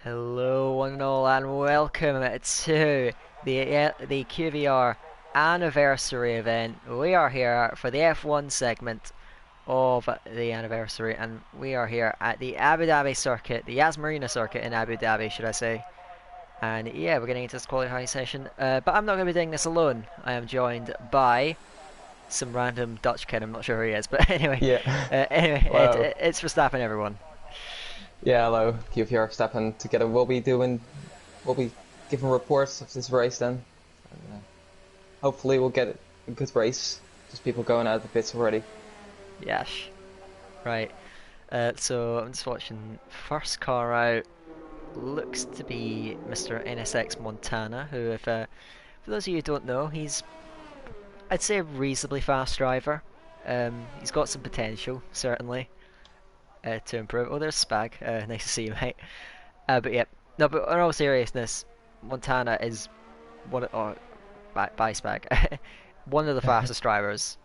Hello, one and all, and welcome to the QVR anniversary event. We are here for the F1 segment of the anniversary, and we are here at the Abu Dhabi circuit, the Yas Marina circuit in Abu Dhabi, should I say. And yeah, we're getting into this qualifying session, but I'm not going to be doing this alone. I am joined by some random Dutch kid. I'm not sure who he is, but anyway, Yeah. Hello. it's Verstappen, everyone. Yeah, hello. QVR Steppen together. We'll be giving reports of this race then. And, hopefully we'll get a good race. Just people going out of the pits already. Yes, right. So I'm just watching first car out. Looks to be Mr. NSX Montana, who, if for those of you who don't know, I'd say a reasonably fast driver. He's got some potential, certainly, to improve. Oh, there's Spag. Nice to see you, mate. But yeah, no. But in all seriousness, Montana is one of, oh, by Spag, one of the fastest drivers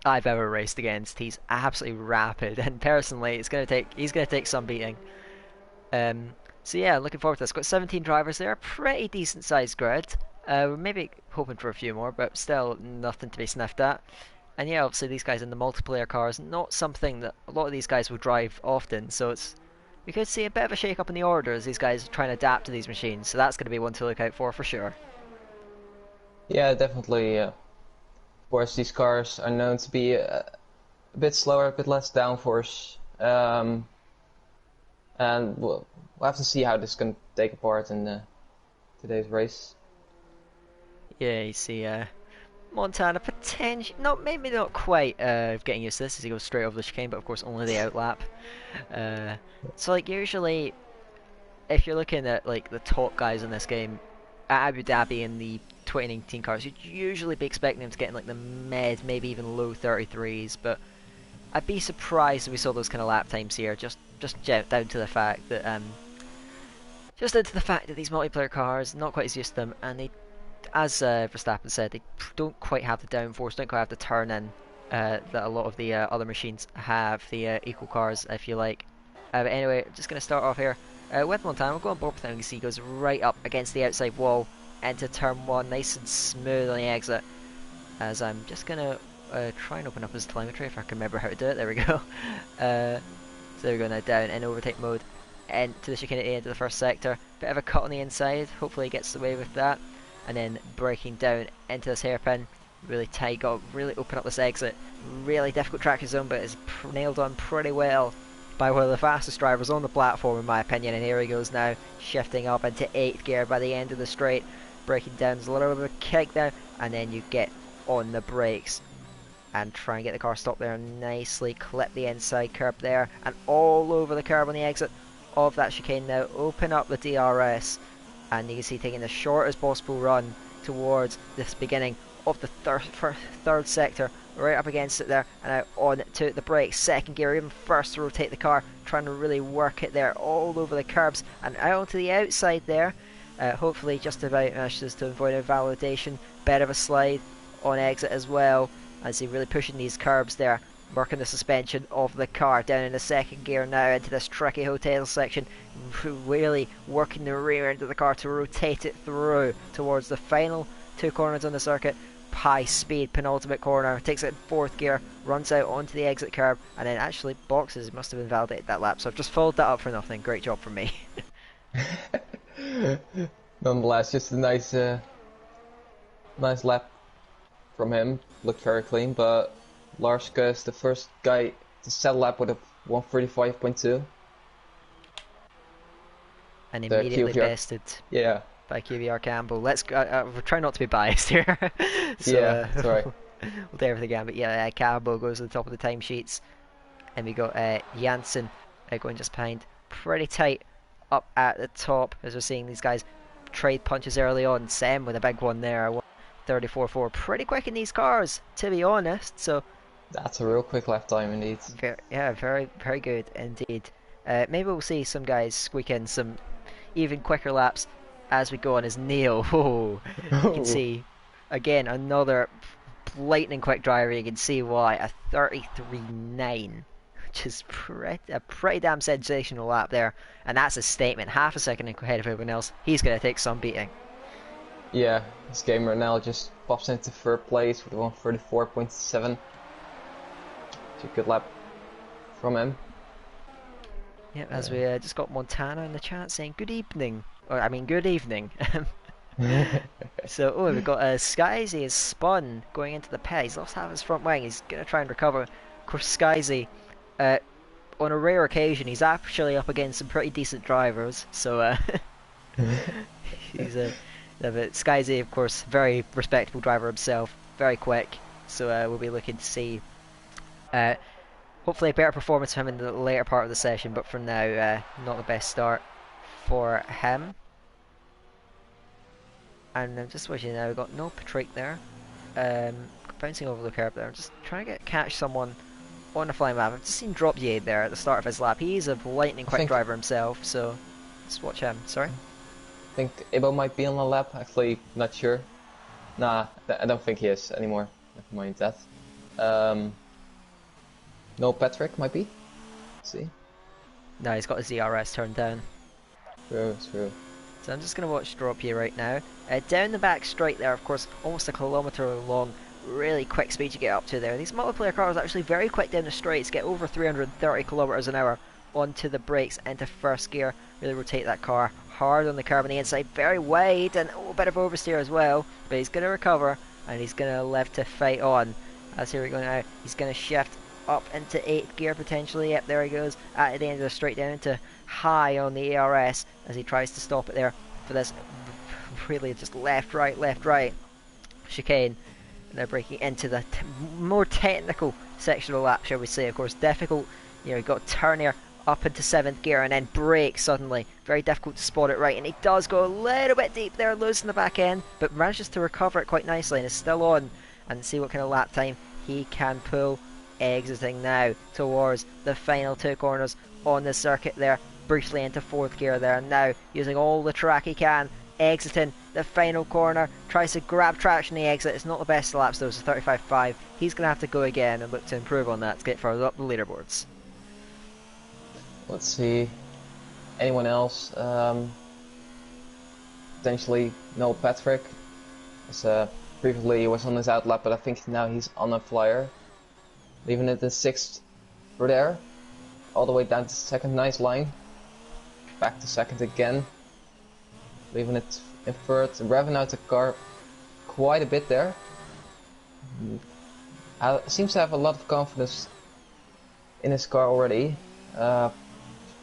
I've ever raced against. He's absolutely rapid, and personally, he's gonna take some beating. So yeah, looking forward to this. Got 17 drivers there, pretty decent sized grid. We're maybe hoping for a few more, but still nothing to be sniffed at. And yeah, obviously these guys in the multiplayer cars, not something that a lot of these guys will drive often. So we could see a bit of a shake up in the order as these guys try and adapt to these machines. So that's going to be one to look out for sure. Yeah, definitely. Of course, these cars are known to be a bit slower, a bit less downforce. And we'll have to see how this can take apart in today's race. Yeah, you see, Montana potentially, maybe not quite getting used to this as he goes straight over the chicane, but of course only the outlap. Uh, so like usually, if you're looking at like the top guys in this game, at Abu Dhabi in the 2019 cars, you'd usually be expecting them to get in like the mid, maybe even low 33s, but I'd be surprised if we saw those kind of lap times here. Just down to the fact that these multiplayer cars not quite as used to them, and they, as Verstappen said, they don't quite have the downforce, don't quite have the turn in that a lot of the other machines have, the equal cars, if you like. But anyway, just going to start off here with Montana. We'll go on board with him. You can see he goes right up against the outside wall into turn one, nice and smooth on the exit. As I'm just going to try and open up his telemetry if I can remember how to do it. There we go. So there we go, now down in overtake mode into the chicane at the end of the first sector. Bit of a cut on the inside, hopefully he gets away with that. And then braking down into this hairpin, really tight, got to really open up this exit. Really difficult traction zone, but it's nailed on pretty well by one of the fastest drivers on the platform in my opinion. And here he goes now, shifting up into 8th gear by the end of the straight. Braking down, there's a little bit of a kick there, and then you get on the brakes and try and get the car stopped there nicely, clip the inside curb there, and all over the curb on the exit of that chicane now. Open up the DRS, and you can see taking the shortest possible run towards this beginning of the third sector, right up against it there, and out on to the brakes, second gear, even first to rotate the car, trying to really work it there all over the curbs, and out onto the outside there. Hopefully just about manages to avoid a validation, bit of a slide on exit as well, as he really pushing these curbs there, working the suspension of the car down in the second gear now into this tricky hotel section, really working the rear end of the car to rotate it through towards the final two corners on the circuit. High speed penultimate corner, takes it in 4th gear, runs out onto the exit curb, and then actually boxes. Must have invalidated that lap, so I've just followed that up for nothing. Great job from me. Nonetheless, just a nice lap from him. Looked very clean, but Larska is the first guy to set a lap with a 135.2. And The immediately QVR. bested Yeah, by QVR Campbell. Let's go. We'll try not to be biased here. So yeah, that's right. we'll do everything again. But yeah, Campbell goes to the top of the timesheets. And we got Janssen going just behind. Pretty tight up at the top as we're seeing these guys trade punches early on. Sem with a big one there. 34.4. Pretty quick in these cars, to be honest. So That's a real quick lap time indeed. very, very good indeed. Maybe we'll see some guys squeak in some even quicker laps as we go on as Neil. Oh, you can see again another lightning quick driver. You can see why a 33.9 which is a pretty damn sensational lap there. And that's a statement. Half a second ahead of everyone else. He's going to take some beating. Yeah, this game right now just pops into third place with 134.7. It's a good lap from him. Yep, as we just got Montana in the chat saying good evening. Or, I mean, good evening. So, we've got Skyzy is spun going into the pit. He's lost half his front wing. He's going to try and recover. Of course, Skyzy, on a rare occasion, he's actually up against some pretty decent drivers. So, he's but Skyzy, of course, very respectable driver himself. Very quick. So, we'll be looking to see hopefully a better performance from him in the later part of the session. But for now, not the best start for him. And I'm just watching now, we've got no Prix there. Bouncing over the curb there. I'm just trying to catch someone on the flying lap. I've just seen Drop Yade there at the start of his lap. He's a lightning quick driver himself, so let's watch him. Sorry? I think Ibo might be on the lap, actually, not sure. Nah, I don't think he is anymore. Never mind that. No, Patrick might be. Let's see. No, he's got his ZRS turned down. True. So I'm just going to watch Drop here right now. Down the back straight there, of course, almost a kilometre long, really quick speed to get up to there. These multiplayer cars are actually very quick down the straights, get over 330 kilometres an hour onto the brakes, into first gear, really rotate that car hard on the curb on the inside, very wide, and a bit of oversteer as well, but he's going to recover, and he's going to live to fight on. As here we go now, he's going to shift up into 8th gear potentially. Yep, there he goes at the end of the straight down into high on the ARS as he tries to stop it there for this really just left right chicane. And they're breaking into the more technical section of the lap, shall we say. Of course, difficult, you've got turn here up into 7th gear and then brake suddenly. Very difficult to spot it right, and he does go a little bit deep there, losing the back end, but manages to recover it quite nicely and is still on. And see what kind of lap time he can pull. Exiting now towards the final 2 corners on the circuit there, briefly into 4th gear there, and now using all the track he can, exiting the final corner, tries to grab traction in the exit. It's not the best laps though, it's a 35.5. He's going to have to go again and look to improve on that to get further up the leaderboards. Let's see, anyone else? Potentially no Patrick, as previously he was on his outlap, but I think now he's on a flyer. Leaving it in 6th for there, all the way down to 2nd, nice line. Back to 2nd again. Leaving it in 3rd, revving out the car quite a bit there. Seems to have a lot of confidence in his car already.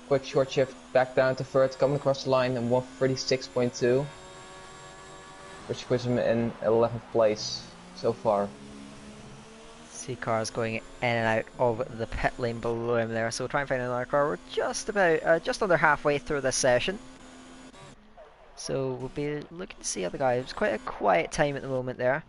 Quick short shift back down to 3rd, coming across the line in 136.2. Which puts him in 11th place so far. See cars going in and out of the pit lane below him there, so we'll try and find another car. We're just about just under halfway through this session, so we'll be looking to see other guys. It's quite a quiet time at the moment there.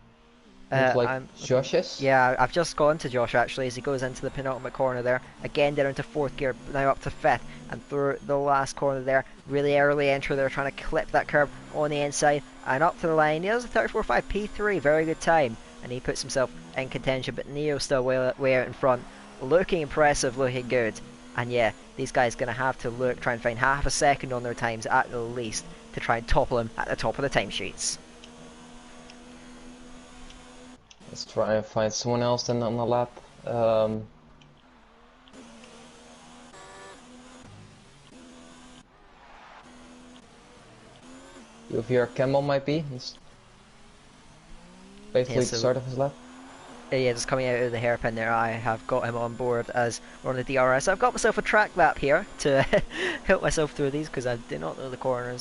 Josh's? Yeah, I've just gone to Josh actually as he goes into the penultimate corner there. Again down into 4th gear, now up to 5th, and through the last corner there. Really early entry there, trying to clip that curb on the inside and up to the line. He has a 34.5 P3, very good time. And he puts himself in contention, but Neo's still way out in front. Looking impressive, looking good. And yeah, these guys going to have to try and find half a second on their times at the least to try and topple him at the top of the timesheets. Let's try and find someone else then on the lap. QVR Campbell might be. He's basically the start of his lap. Yeah, just coming out of the hairpin there, I have got him on board as we're on the DRS. I've got myself a track lap here to help myself through these because I do not know the corner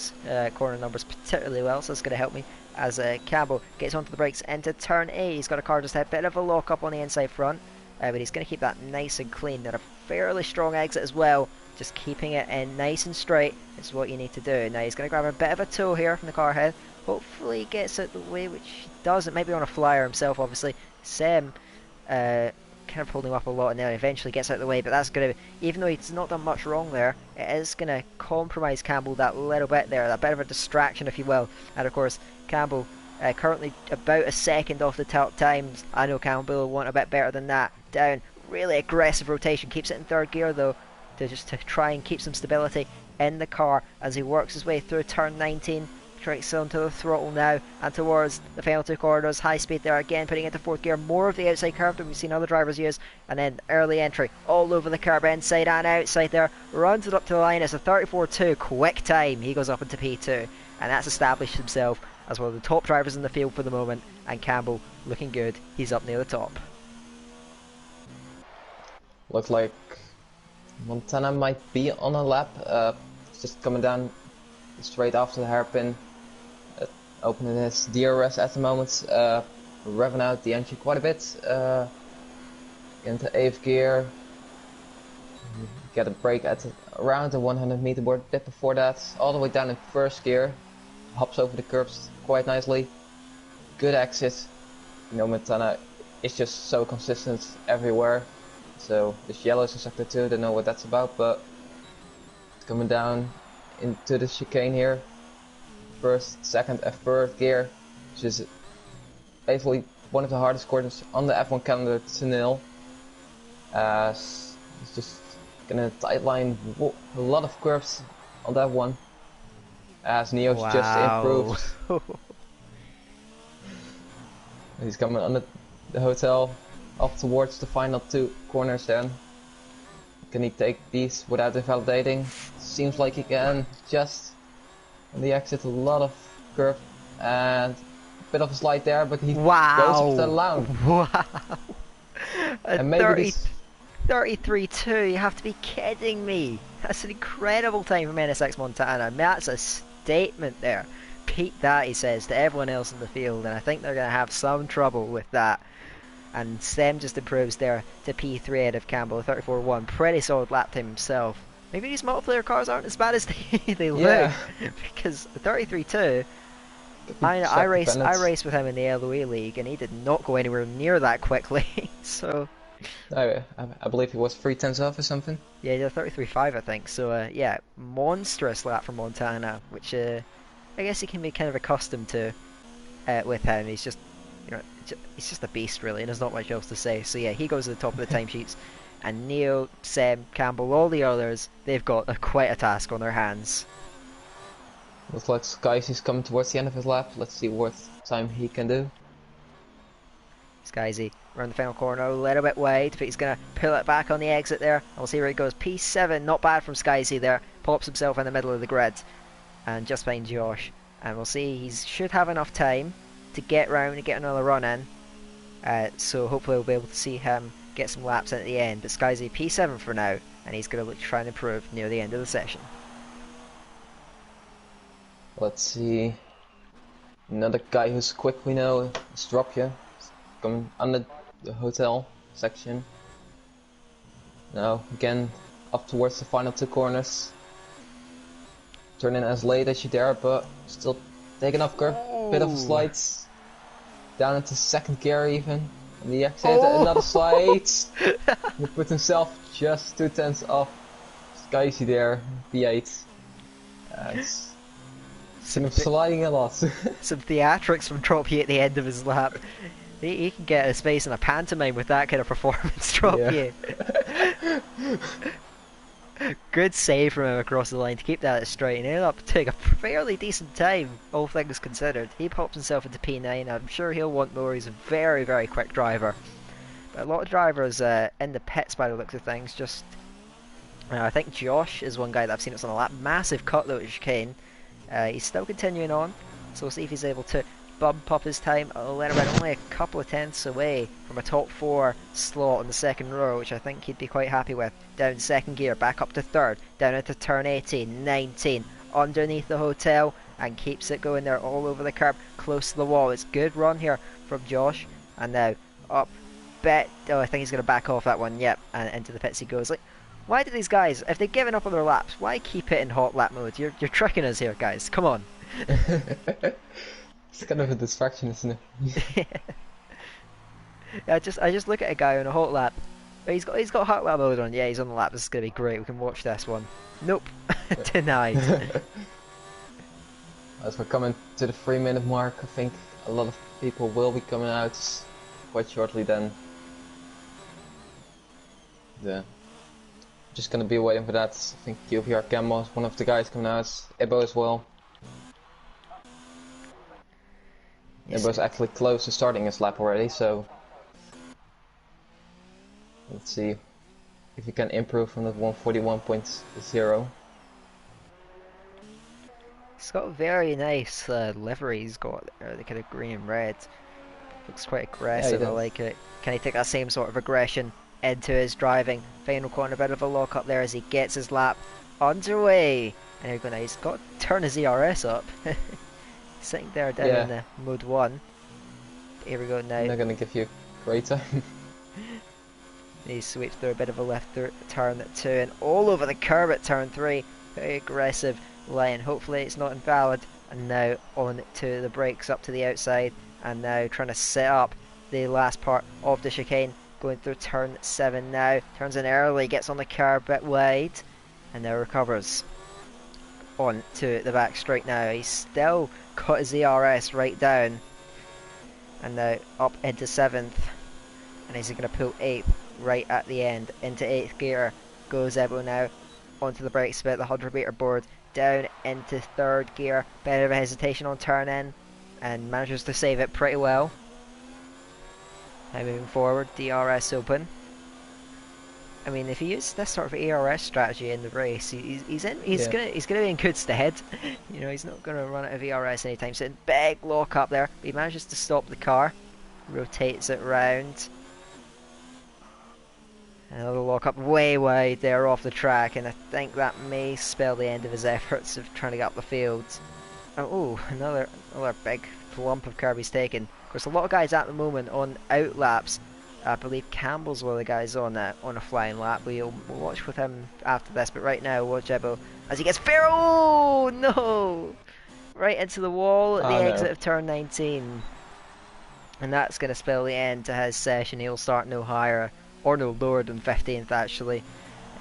numbers particularly well, so it's going to help me as Campbell gets onto the brakes into turn 8. He's got a car just a bit of a lock up on the inside front, but he's going to keep that nice and clean. Got a fairly strong exit as well, just keeping it in nice and straight is what you need to do. Now he's going to grab a bit of a toe here from the car head. Hopefully he gets out the way, which he does. It might be on a flyer himself, obviously. Sam kind of holding him up a lot, and then eventually gets out of the way, but that's going to, even though he's not done much wrong there, it is going to compromise Campbell that little bit there, that bit of a distraction if you will. And of course Campbell currently about a second off the top times. I know Campbell will want a bit better than that. Down really aggressive rotation. Keeps it in third gear though, to try and keep some stability in the car as he works his way through turn 19. Strikes onto the throttle now and towards the final two corners. High speed there again, putting into fourth gear. More of the outside curve than we've seen other drivers use. And then early entry all over the curb, inside and outside there. Runs it up to the line. It's a 34.2 quick time. He goes up into P2, and that's established himself as one of the top drivers in the field for the moment. And Campbell looking good. He's up near the top. Looks like Montana might be on a lap. Just coming down straight after the hairpin. Opening his DRS at the moment, revving out the engine quite a bit, into 8th gear, get a break at around the 100 meter board, a bit before that, all the way down in 1st gear, hops over the curbs quite nicely, good exit. You know, Montana is just so consistent everywhere, so this yellow is in sector 2, don't know what that's about, but coming down into the chicane here. 1st, 2nd, and 3rd gear, which is basically one of the hardest corners on the F1 calendar to nail. He's just gonna tightline a lot of curves on that one, as Neo's just improved. He's coming under the hotel, up towards the final 2 corners then. Can he take these without invalidating? Seems like he can, just on the exit, a lot of curve and a bit of a slide there, but he goes off the line. Wow! And maybe 33.2, you have to be kidding me! That's an incredible time from NSX Montana. That's a statement there. Peep that, he says to everyone else in the field, and I think they're going to have some trouble with that. And Stem just improves there to P3 out of Campbell, 34.1. Pretty solid lap time himself. Maybe these multiplayer cars aren't as bad as they look, because 33.2. I raced with him in the LOE league, and he did not go anywhere near that quickly. So I believe he was 3 tenths off or something. Yeah, he did 33.5, I think. So yeah, monstrous lap from Montana, which I guess he can be kind of accustomed to with him. He's just, you know, he's just a beast really, and there's not much else to say. So yeah, he goes to the top of the timesheets. And Neo, Sam, Campbell, all the others, they've got quite a task on their hands. Looks like Skysy's coming towards the end of his lap. Let's see what time he can do. Skysy around the final corner, a little bit wide, but he's going to pull it back on the exit there. We'll see where he goes. P7, not bad from Skysy there. Pops himself in the middle of the grid. And just behind Josh. And we'll see, he should have enough time to get round and get another run in. So hopefully we'll be able to see him get some laps in at the end, but Skysy P7 for now, and he's going to look to try and improve near the end of the session. Let's see. Another guy who's quick we know is Dropje. Coming under the hotel section. Now again up towards the final 2 corners. Turn in as late as you dare, but still taking off curve. Bit of a slide. Down into 2nd gear even. And the exit, another slide. He put himself just 2 tenths off Skysy there, V8. It's sliding a lot. Some theatrics from Dropje at the end of his lap. He can get a space in a pantomime with that kind of performance, Dropje. Yeah. Good save from him across the line to keep that straight, and ended up taking a fairly decent time, all things considered. He pops himself into P9, I'm sure he'll want more, he's a very, very quick driver. But a lot of drivers in the pits by the looks of things, just... I think Josh is one guy that I've seen that's on a lap. Massive cut though at chicane. He's still continuing on, so we'll see if he's able to bump up his time a little bit, only a couple of tenths away from a top 4 slot in the 2nd row, which I think he'd be quite happy with. Down 2nd gear, back up to 3rd, down into turn 18, 19, underneath the hotel, and keeps it going there all over the curb, close to the wall. It's good run here from Josh, and now up, I think he's going to back off that one, yep, and into the pits he goes. Like, why do these guys, if they've given up on their laps, why keep it in hot lap mode? You're tricking us here, guys, come on. It's kind of a distraction, isn't it? Yeah, I just look at a guy on a hot lap. He's got hot lap mode on. Yeah, he's on the lap. This is gonna be great. We can watch this one. Nope, denied. As we're coming to the 3-minute mark, I think a lot of people will be coming out quite shortly then. Yeah. Just gonna be waiting for that. I think QVR Gamma is one of the guys coming out. Ebo as well. Yes, Ebo's actually close to starting his lap already, so let's see if he can improve from that 141.0. he's got a very nice livery he's got there, the kind of green and red. Looks quite Yeah, he aggressive, I does. like it. Can he take that same sort of aggression into his driving? Final corner, a bit of a lock up there as he gets his lap underway. And he's got to turn his ERS up. Sitting there down in Yeah, the mode 1. Here we go now. they're gonna give you great time. He sweeps through a bit of a left turn at 2 and all over the curb at turn 3. Very aggressive line. Hopefully it's not invalid. And now on to the brakes up to the outside. And now trying to set up the last part of the chicane. Going through turn 7 now. Turns in early, gets on the curb a bit wide. And now recovers. On to the back straight now. He's still got his ERS right down. And now up into 7th. And he's going to pull 8th right at the end. Into 8th gear goes Ebo now. Onto the brakes bit, the 100 meter board. Down into 3rd gear. Bit of a hesitation on turn in. And manages to save it pretty well. Now moving forward, DRS open. I mean, if he uses this sort of ARS strategy in the race, he's gonna be in good stead. You know, he's not gonna run out of ERS anytime soon. Big lock up there, but he manages to stop the car, rotates it round. Another lock up way wide there off the track, and I think that may spell the end of his efforts of trying to get up the field. Oh, another big lump of curb he's taken. Of course, a lot of guys at the moment on out laps. I believe Campbell's one of the guys on a flying lap. We'll watch with him after this, but right now, watch Ebo as he gets fair. Oh no! Right into the wall at the exit of turn 19, and that's going to spell the end to his session. He'll start no higher or no lower than 15th. Actually,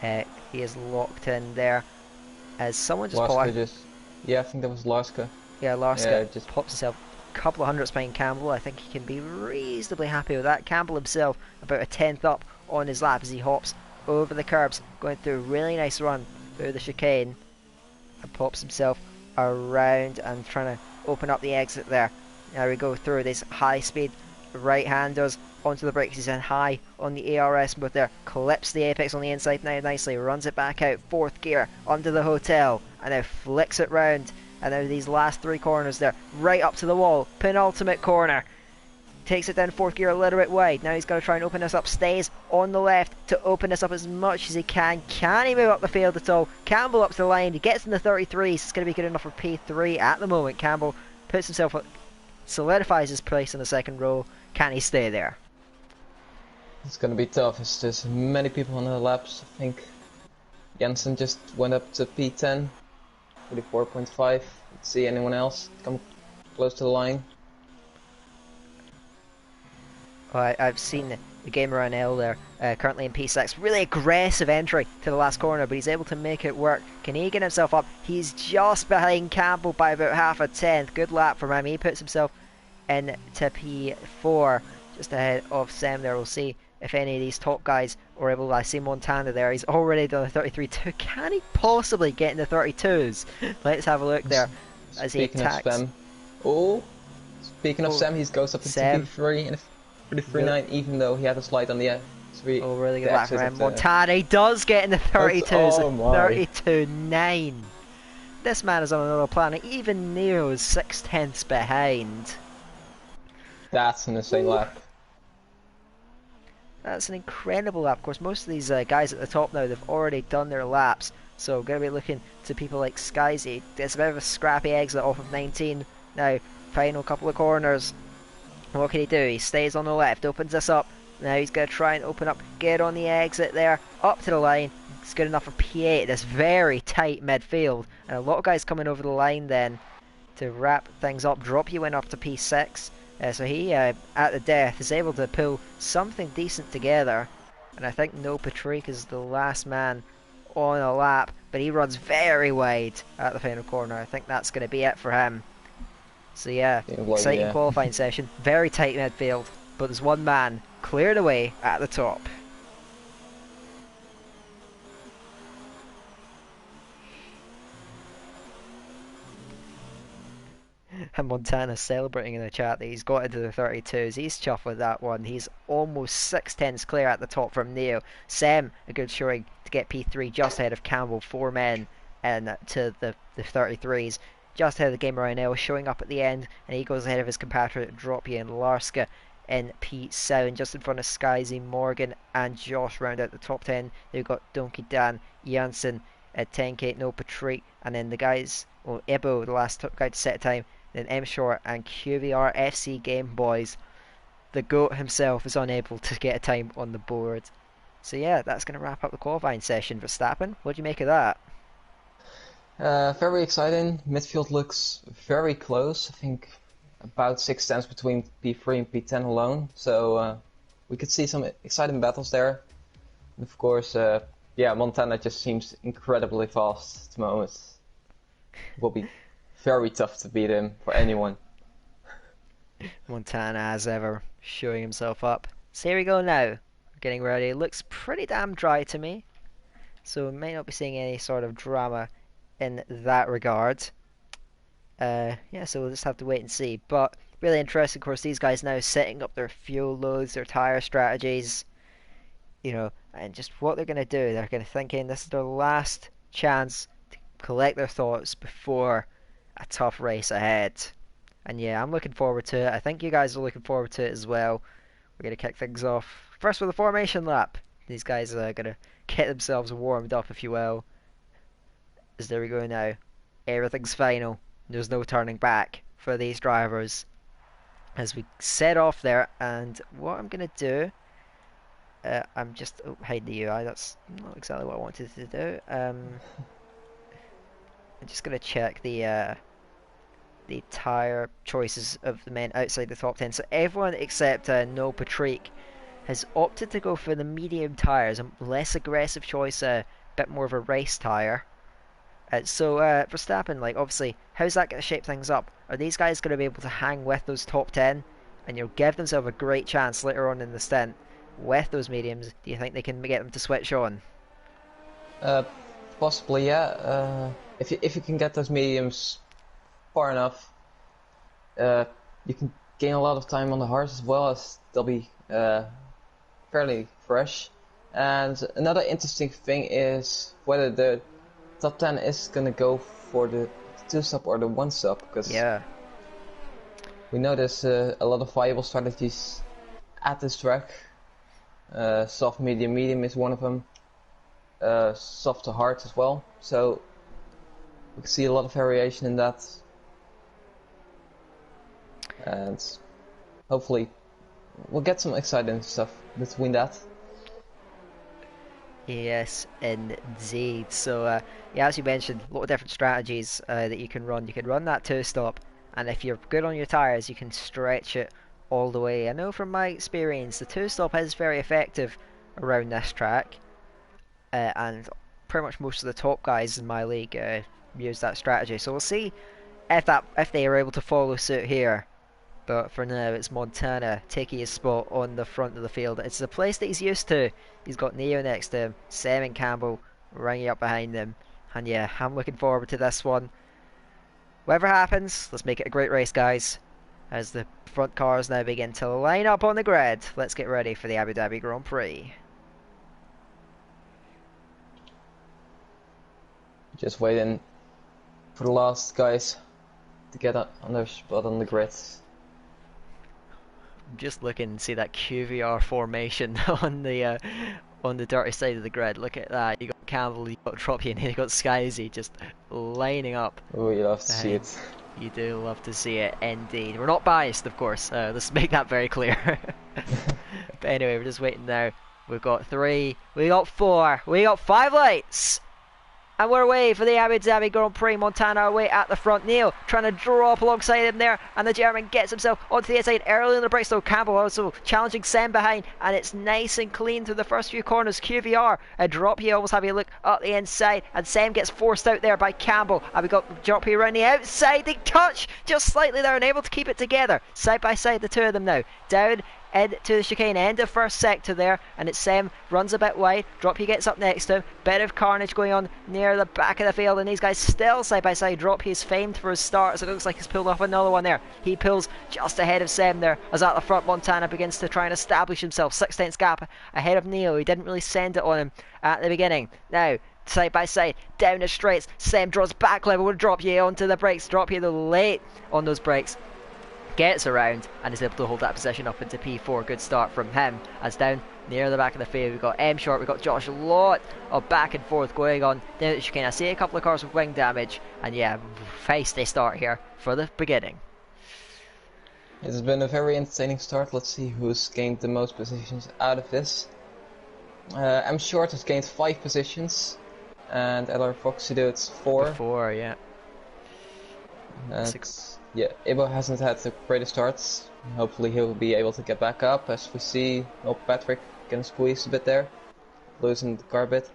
he is locked in there. As someone just popped. Yeah, I think that was Larska. Yeah, Larska just pops himself couple of hundredths behind Campbell. I think he can be reasonably happy with that. Campbell himself about a 10th up on his lap as he hops over the curbs, going through a really nice run through the chicane and pops himself around and trying to open up the exit there. Now we go through this high speed right-handers onto the brakes. He's in high on the ARS mode there, clips the apex on the inside now nicely, runs it back out, 4th gear under the hotel, and now flicks it round. And now these last 3 corners there, right up to the wall, penultimate corner. Takes it down 4th gear a little bit wide. Now he's got to try and open this up. Stays on the left to open this up as much as he can. Can he move up the field at all? Campbell up to the line. He gets in the 33s. It's going to be good enough for P3 at the moment. Campbell puts himself up, solidifies his place in the 2nd row. Can he stay there? It's going to be tough. There's many people on the laps. I think Jensen just went up to P10. 44.5. Let's see anyone else come close to the line. Oh, I've seen the gamer on L there, currently in P6. Really aggressive entry to the last corner, but he's able to make it work. Can he get himself up? He's just behind Campbell by about half a 10th. Good lap for him. He puts himself into P4, just ahead of Sam there. We'll see if any of these top guys are able to. I see Montana there. He's already done a 33.2. Can he possibly get in the 32s? Let's have a look there as he attacks. Speaking of Sam, he goes up to P3 and a 33.9, even though he had a slide on the S3. Oh, really good lap for him. Montana, he does get in the 32s. 32.9. This man is on another planet. Even Neo's 6/10ths behind. That's an insane lap. That's an incredible lap. Of course, most of these guys at the top now, they've already done their laps. So we're going to be looking to people like Skyzy. It's a bit of a scrappy exit off of 19. Now, final couple of corners. What can he do? He stays on the left, opens this up. Now he's going to try and open up, get on the exit there, up to the line. It's good enough for P8. This very tight midfield. And a lot of guys coming over the line then to wrap things up. Drop you in up to P6. So he, at the death, is able to pull something decent together. And I think No Patrick is the last man on a lap. But he runs very wide at the final corner. I think that's going to be it for him. So yeah, exciting qualifying session. Very tight midfield. But there's one man cleared away at the top. And Montana celebrating in the chat that he's got into the 32s. He's chuffed with that one. He's almost 6 tenths clear at the top from Neo. Sam, a good showing to get P3 just ahead of Campbell. 4 men and to the 33s. Just ahead of the Gamer Rynell showing up at the end. And he goes ahead of his compatriot Droppy and Larska in P7. Just in front of Skyzy, Morgan and Josh round out the top 10. They've got Donkey Dan, Janssen at 10k, no Patrick. And then the guys, well, Ebo, the last guy to set a time. Then M Short and QVR FC Game Boys. The GOAT himself is unable to get a time on the board. So yeah, that's going to wrap up the qualifying session. Verstappen, what do you make of that? Very exciting. Midfield looks very close. I think about 6 tenths between P3 and P10 alone. So we could see some exciting battles there. And of course, yeah, Montana just seems incredibly fast at the moment. It will be very tough to beat him for anyone. Montana, as ever, showing himself up. So here we go now. Getting ready. Looks pretty damn dry to me. So we may not be seeing any sort of drama in that regard. Yeah, so we'll just have to wait and see. But really interesting, of course, these guys now setting up their fuel loads, their tyre strategies, you know, and just what they're going to do. They're going to thinking this is their last chance to collect their thoughts before a tough race ahead. And yeah, I'm looking forward to it. I think you guys are looking forward to it as well. We're going to kick things off first with a formation lap. These guys are going to get themselves warmed up, if you will. As there we go now. Everything's final. There's no turning back for these drivers. As we set off there, and what I'm going to do... I'm just... Oh, hide the UI. That's not exactly what I wanted to do. I'm just going to check the tyre choices of the men outside the top 10. So everyone except No Patrick has opted to go for the medium tyres, a less aggressive choice, a bit more of a race tyre. So Verstappen, like, obviously, how's that going to shape things up? Are these guys going to be able to hang with those top 10 and you'll give themselves a great chance later on in the stint with those mediums? Do you think they can get them to switch on? Possibly, yeah. If you can get those mediums far enough, you can gain a lot of time on the hards as well, as they'll be fairly fresh. And another interesting thing is whether the top 10 is gonna go for the 2-stop or the 1-stop, because yeah, we know there's a lot of viable strategies at this track. Soft, medium, medium is one of them. Soft to hard as well. So we can see a lot of variation in that. And hopefully we'll get some exciting stuff between that. Yes, indeed. So, yeah, as you mentioned, a lot of different strategies that you can run. You can run that 2-stop, and if you're good on your tyres, you can stretch it all the way. I know from my experience, the 2-stop is very effective around this track, and pretty much most of the top guys in my league use that strategy. So we'll see if they are able to follow suit here. But for now, it's Montana taking his spot on the front of the field. It's the place that he's used to. He's got Neo next to him, Sam and Campbell ringing up behind him. And yeah, I'm looking forward to this one. Whatever happens, let's make it a great race, guys. As the front cars now begin to line up on the grid, let's get ready for the Abu Dhabi Grand Prix. Just waiting for the last guys to get on their spot on the grid. Just looking and see that QVR formation on the dirty side of the grid. Look at that. You got Campbell, you got Droppy, and you got Skyzy just lining up. Oh, you love to see it. You do love to see it, indeed. We're not biased, of course. Let's make that very clear. But anyway, we're just waiting now. We've got 3, we got 4, we got 5 lights. And we're away for the Abu Dhabi Grand Prix. Montana away at the front. Neil trying to draw up alongside him there. And the German gets himself onto the inside early in the brakes though. Campbell also challenging Sam behind. And it's nice and clean through the first few corners. QVR, a drop here, almost having a look up the inside. And Sam gets forced out there by Campbell. And we got drop here around the outside. They touch just slightly there and able to keep it together. Side by side, the two of them now. Down into the chicane, end of first sector there, and it's Sem runs a bit wide. Dropia gets up next to him. Bit of carnage going on near the back of the field, and these guys still side by side. Dropia is famed for his starts. It looks like he's pulled off another one there. He pulls just ahead of Sem there, as at the front Montana begins to try and establish himself. 6/10 gap ahead of Neo. He didn't really send it on him at the beginning. Now side by side, down the straights, Sem draws back level with Dropia onto the brakes. Dropia though late on those brakes, gets around and is able to hold that position up into P4. Good start from him. As down near the back of the field, we've got M Short, we've got Josh. A lot of back and forth going on down the chicane. I see a couple of cars with wing damage, and yeah, feisty start here for the beginning. It has been a very entertaining start. Let's see who's gained the most positions out of this. M Short has gained 5 positions, and LR Foxy it's 4. 4, yeah. Yeah, Ibo hasn't had the greatest starts. Hopefully he'll be able to get back up, as we see Patrick getting squeezed a bit there, losing the car bit.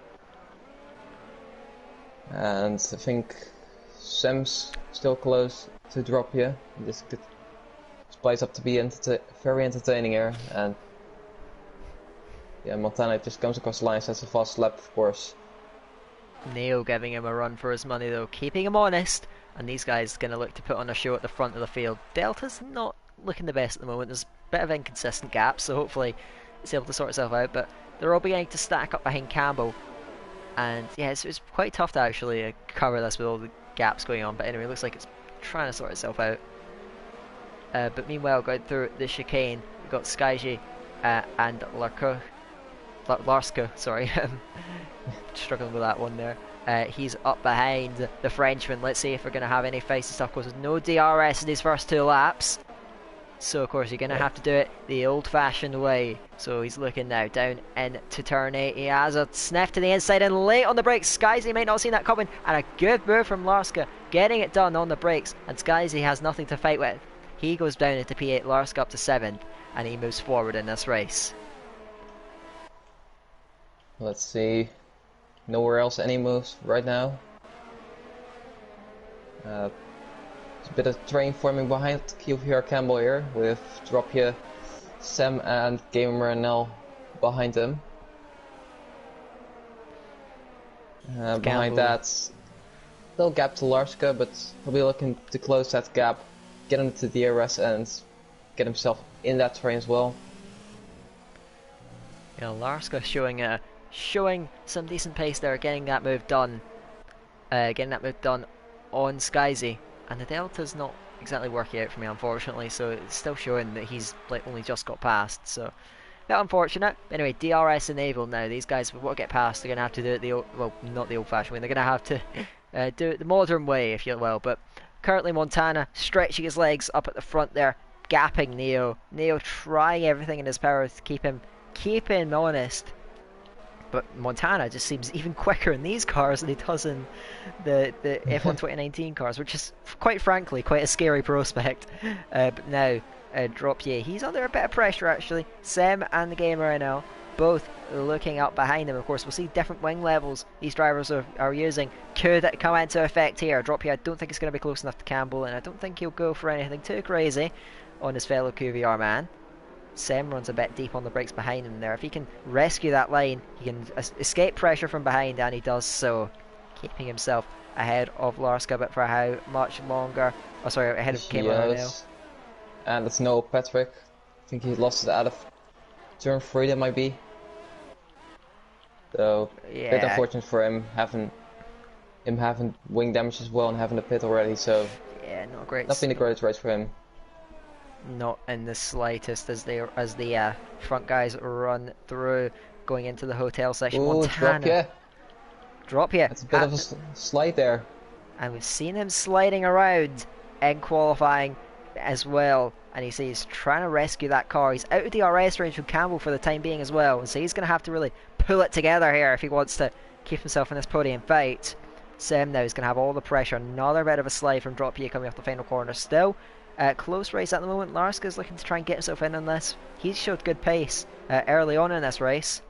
And I think Sam's still close to drop here. This plays up to be very entertaining here, and yeah, Montana just comes across the lines. That's a fast lap, of course. Neo giving him a run for his money though, keeping him honest, and these guys going to look to put on a show at the front of the field. Delta's not looking the best at the moment. There's a bit of inconsistent gaps, so hopefully it's able to sort itself out, but they're all beginning to stack up behind Campbell, and yeah, it's quite tough to actually cover this with all the gaps going on. But anyway, it looks like it's trying to sort itself out. But meanwhile, going through the chicane, we've got Skyji and Larska, sorry, struggling with that one there. He's up behind the Frenchman. Let's see if we're going to have any feisty stuff, because there's no DRS in these first 2 laps. So of course you're going to have to do it the old-fashioned way. So he's looking now down into turn 8. He has a sniff to the inside and late on the brakes. Skyzy might not have seen that coming, and a good move from Larska, getting it done on the brakes, and Skyzy has nothing to fight with. He goes down into P8, Larska up to 7th, and he moves forward in this race. Let's see. Nowhere else any moves right now. There's a bit of train forming behind QVR Campbell here, with Dropia, Sam and Gamer NL behind him. Behind that, still gap to Larska, but he'll be looking to close that gap, get into the DRS and get himself in that train as well. Yeah, Larska showing some decent pace there, getting that move done. On Skyzy, and the Delta's not exactly working out for me, unfortunately, so it's still showing that he's like only just got past, so a bit unfortunate. But anyway, DRS enabled now. These guys, if we want to get past, they're going to have to do it the old, well, not the old-fashioned way, they're going to have to do it the modern way, if you will. But currently Montana stretching his legs up at the front there, gapping Neo. Neo trying everything in his power to keep him honest. But Montana just seems even quicker in these cars than he does in the F1 2019 cars, which is quite frankly quite a scary prospect. But now, Dropia, he's under a bit of pressure actually. Sem and the Gamer NL both looking up behind him. Of course, we'll see different wing levels these drivers are using could come into effect here. Dropia, I don't think it's going to be close enough to Campbell, and I don't think he'll go for anything too crazy on his fellow QVR man. Sem runs a bit deep on the brakes behind him there. If he can rescue that line, he can escape pressure from behind, and he does so, keeping himself ahead of Larska, but for how much longer? Oh, sorry, ahead of Cameron now. And it's no Patrick. I think he lost it out of turn 3, that might be. So, yeah, bit unfortunate for him having wing damage as well and having a pit already. So, yeah, not great. Not been the greatest race for him. Not in the slightest, as the front guys run through, going into the hotel section. Ooh, Montana. Dropia. That's a bit of a slide there. And we've seen him sliding around in qualifying as well. And he's trying to rescue that car. He's out of DRS range from Campbell for the time being as well. And so he's going to have to really pull it together here if he wants to keep himself in this podium fight. Sem now is going to have all the pressure. Another bit of a slide from Dropia coming off the final corner still. Close race at the moment. Larska is looking to try and get himself in on this. He's showed good pace early on in this race.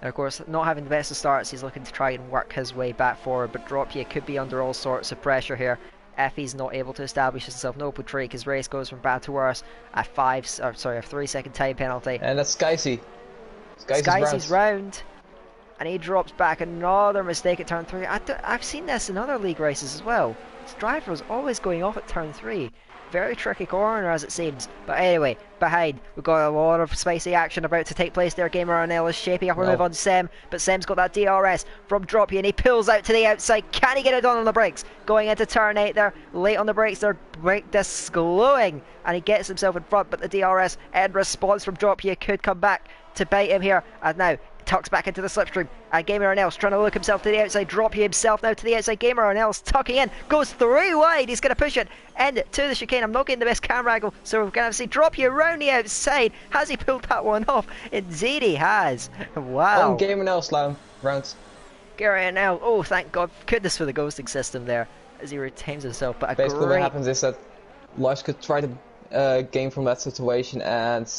And of course, not having the best of starts, he's looking to try and work his way back forward. But Dropia could be under all sorts of pressure here if he's not able to establish himself in open tree, because race goes from bad to worse. A 3-second time penalty. And that's Skyzy. Skyzy's round. And he drops back. Another mistake at turn 3. I've seen this in other league races as well. This driver is always going off at turn 3. Very tricky corner as it seems. But anyway, behind, we've got a lot of spicy action about to take place there. Gamer Arnell is shaping up a move on Sem, but Sem's got that DRS from Droppy and he pulls out to the outside. Can he get it done on the brakes? Going into turn 8 there, late on the brakes, their brake discs glowing, and he gets himself in front, but the DRS in response from Droppy could come back to bite him here. And now tucks back into the slipstream, and Gamer Arnell's trying to look himself to the outside. Droppy himself now to the outside. Gamer Arnell's tucking in, goes 3 wide. He's going to push it and to the chicane. I'm not getting the best camera angle, so we're going to see Droppy around the outside. Has he pulled that one off? Indeed he has. Wow. Oh, Gamer Arnell's rounds. Gamer Arnell, oh thank God, goodness for the ghosting system there as he retains himself. But basically what happens is that Lars could try to gain from that situation, and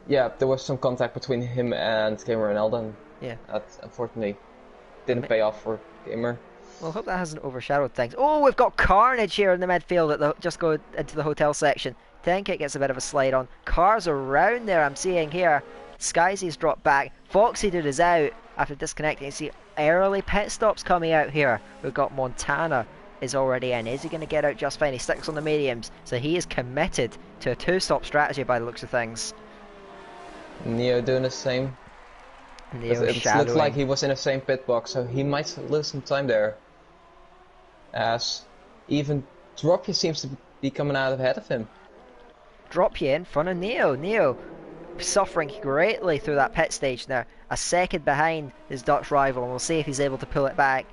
there was some contact between him and Gamer and Elden. Yeah. That unfortunately didn't pay off for Gamer. Well, I hope that hasn't overshadowed things. Oh, we've got carnage here in the midfield. Just go into the hotel section. Tenkit gets a bit of a slide on. Cars around there I'm seeing here. Skyzy's dropped back. Foxy Dude is out after disconnecting. You see early pit stops coming out here. We've got Montana is already in. Is he going to get out just fine? He sticks on the mediums. So he is committed to a 2-stop strategy by the looks of things. Neo doing the same. Neo it looked like he was in the same pit box, so he might lose some time there. As even Dropy seems to be coming out ahead of him. Dropy in front of Neo. Neo suffering greatly through that pit stage there. A second behind his Dutch rival, and we'll see if he's able to pull it back.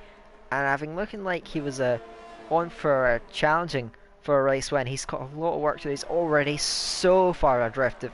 And having looking like he was on for challenging for a race win, he's got a lot of work to do. He's already so far adrift of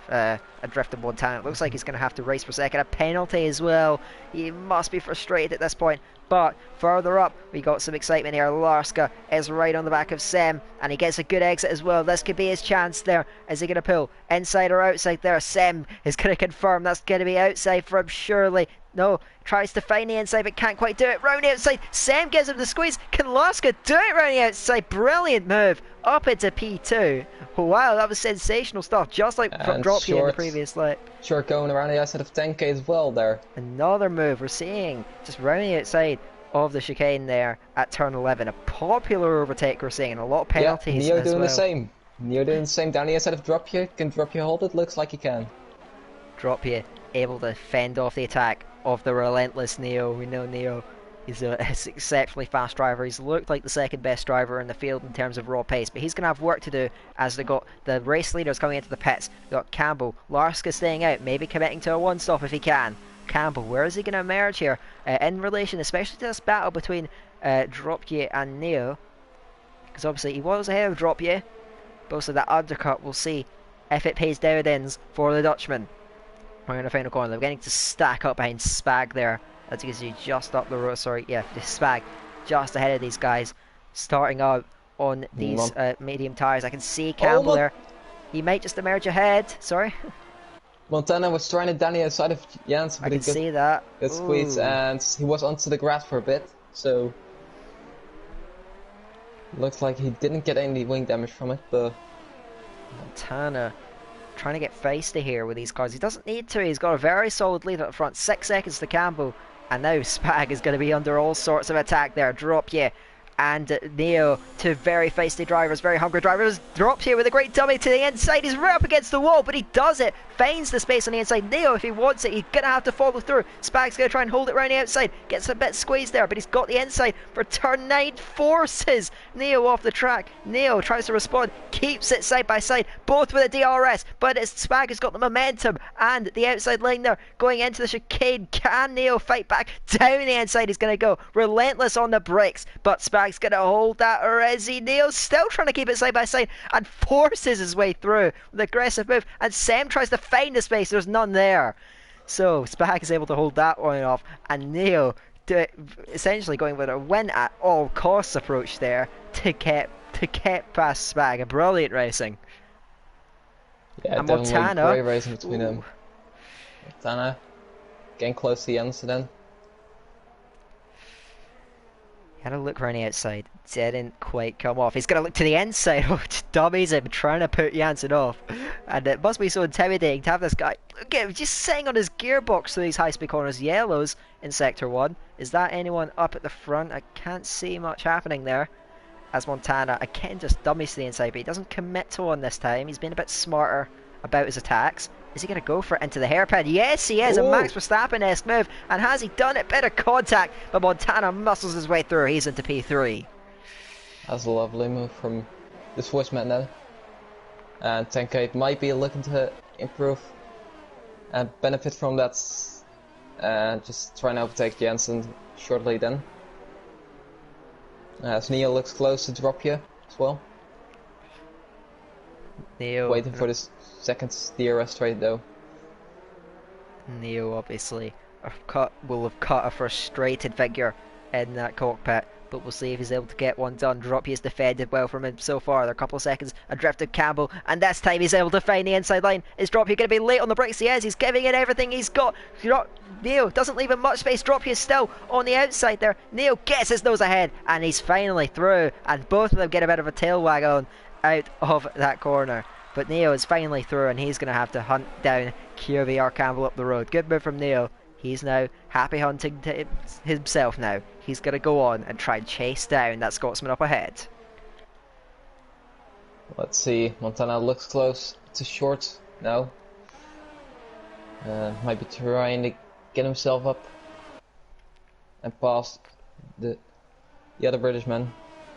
Montana. It looks like he's going to have to race for second. A penalty as well. He must be frustrated at this point. But further up, we got some excitement here. Larska is right on the back of Sem, and he gets a good exit as well. This could be his chance there. Is he going to pull inside or outside there? Sem is going to confirm that's going to be outside for him, surely. No, tries to find the inside but can't quite do it. Round the outside, Sem gives him the squeeze. Can Larska do it round the outside? Brilliant move. Up into P2. Wow, that was sensational stuff. Just like Drop here in the previous lap. Short going around the outside of 10k as well there. Another move we're seeing. Just round the outside of the chicane there at turn 11. A popular overtake we're seeing. And a lot of penalties Neo as doing well. the same. Neo doing the same down the outside of Drop here. Can Drop here hold it? Looks like he can. Drop here able to fend off the attack of the relentless Neo. We know Neo is an exceptionally fast driver. He's looked like the second best driver in the field in terms of raw pace, but he's going to have work to do as they got the race leaders coming into the pits. They've got Campbell, Larska staying out, maybe committing to a one-stop if he can. Campbell, where is he going to emerge here in relation, especially to this battle between Dropye and Neo? Because obviously he was ahead of Dropye, but also that undercut, we'll see if it pays dividends for the Dutchman. We're in the final corner. They're getting to stack up behind Spag there. As you can see, just up the road. Sorry, yeah, the Spag just ahead of these guys, starting out on these medium tires. I can see Campbell there. He might just emerge ahead. Sorry. Montana was trying to down the outside of Jans, but I can see that. Good squeeze, and he was onto the grass for a bit, so looks like he didn't get any wing damage from it. But Montana trying to get feisty here with these cars. He doesn't need to. He's got a very solid lead at the front. 6 seconds to Campbell. And now Spag is going to be under all sorts of attack there. Drop you. And Neo, two very feisty drivers, very hungry drivers. Drops here with a great dummy to the inside. He's right up against the wall, but he does it. Finds the space on the inside. Neo, if he wants it, he's going to have to follow through. Spag's going to try and hold it around the outside. Gets a bit squeezed there, but he's got the inside for turn 9. Forces Neo off the track. Neo tries to respond. Keeps it side by side, both with a DRS, but it's Spag who's got the momentum and the outside line there. Going into the chicane. Can Neo fight back? Down the inside he's going to go. Relentless on the brakes, but Spag going to hold that, or is he? Neo's still trying to keep it side by side and forces his way through with an aggressive move, and Sem tries to find the space. There's none there, so Spag is able to hold that one off, and Neo essentially going with a win at all costs approach there to get past Spag. A brilliant racing. Yeah, and Montana, great racing between them. Montana getting close to the incident. Had a look around the outside. Didn't quite come off. He's going to look to the inside. Oh, dummies him, trying to put Janssen off. And it must be so intimidating to have this guy, look at him, just sitting on his gearbox through these high-speed corners. Yellows in Sector 1. Is that anyone up at the front? I can't see much happening there. As Montana, again, just dummies to the inside, but he doesn't commit to one this time. He's been a bit smarter about his attacks. Is he going to go for it into the hairpin? Yes, he is. Ooh. A Max Verstappen-esque move. And has he done it? Bit of contact, but Montana muscles his way through. He's into P3. That's a lovely move from the Switchman now. And Tenkate might be looking to improve and benefit from that. Just trying to overtake Jensen shortly then. As Neo looks close to drop you as well. Neo Waiting for this second DRS trade though. Neo obviously will have cut a frustrated figure in that cockpit, but we'll see if he's able to get one done. Droppy has defended well from him so far. There are a couple of seconds adrift of Campbell, and this time he's able to find the inside line. Is Droppy going to be late on the brakes? He is. He's giving it everything he's got. Neo doesn't leave him much space. Droppy is still on the outside there. Neo gets his nose ahead, and he's finally through, and both of them get a bit of a tail wag on out of that corner. But Neo is finally through, and he's going to have to hunt down QVR Campbell up the road. Good move from Neo. He's now happy hunting to himself now. He's going to go on and try and chase down that Scotsman up ahead. Let's see. Montana looks close to short now. Might be trying to get himself up and past the other British man.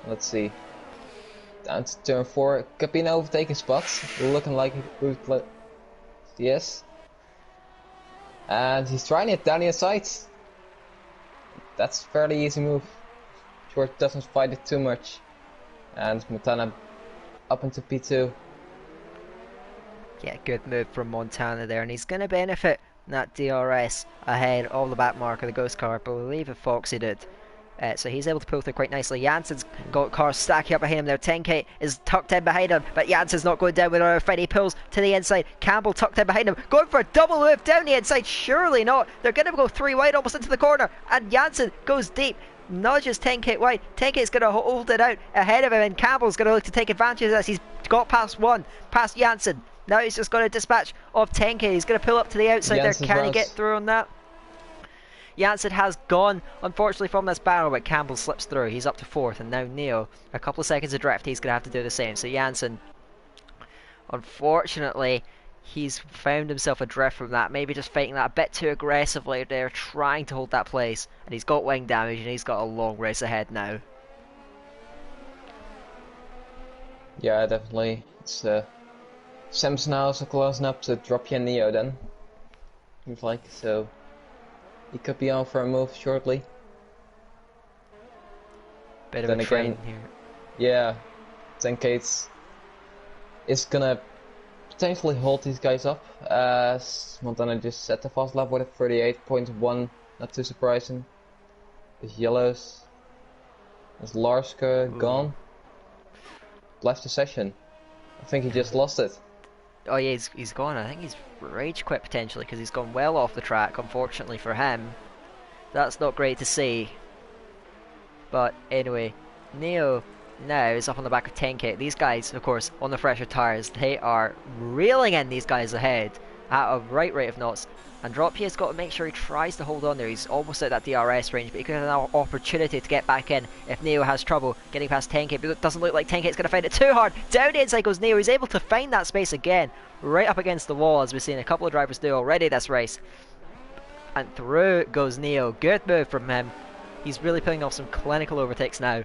Let's see. Down to turn 4. Could be an overtaking spot. Looking like yes. And he's trying it down the inside. That's a fairly easy move. Short doesn't fight it too much. And Montana up into P2. Yeah, good move from Montana there, and he's going to benefit that DRS ahead of the back mark of the Ghost car. I believe if Foxy did. So he's able to pull through quite nicely. Janssen's got cars stacking up behind him there. 10K is tucked in behind him, but Janssen's not going down with another fight. He pulls to the inside. Campbell tucked in behind him, going for a double move down the inside. Surely not. They're going to go 3 wide almost into the corner, and Janssen goes deep. Nudges 10K wide. 10K's going to hold it out ahead of him, and Campbell's going to look to take advantage of this. He's got past Janssen. Now he's just got a dispatch of 10K. He's going to pull up to the outside there. Can he get through on that? Janssen has gone, unfortunately, from this barrel, but Campbell slips through. He's up to 4th, and now Neo, a couple of seconds adrift, he's going to have to do the same. So Janssen, unfortunately, he's found himself adrift from that. Maybe just fighting that a bit too aggressively there, trying to hold that place. And he's got wing damage, and he's got a long race ahead now. Yeah, definitely. It's Sam's now also close enough to drop you in Neo then. Seems like, so he could be on for a move shortly. Bit of a train here. Yeah, 10K is gonna potentially hold these guys up. Montana just set the fast lap with a 38.1, not too surprising. There's yellows. There's Larska gone. Left the session. I think he just lost it. Oh yeah, he's gone. I think he's rage quit potentially because he's gone well off the track, unfortunately for him. That's not great to see. But anyway, Neo now is up on the back of 10K. These guys, of course, on the fresher tyres, they are reeling in these guys ahead at a right rate of knots. And Droppy has got to make sure he tries to hold on there. He's almost at that DRS range, but he could have an opportunity to get back in if Neo has trouble getting past 10K. But it doesn't look like 10K is going to find it too hard. Down the inside goes Neo. He's able to find that space again, right up against the wall, as we've seen a couple of drivers do already this race. And through goes Neo. Good move from him. He's really pulling off some clinical overtakes now.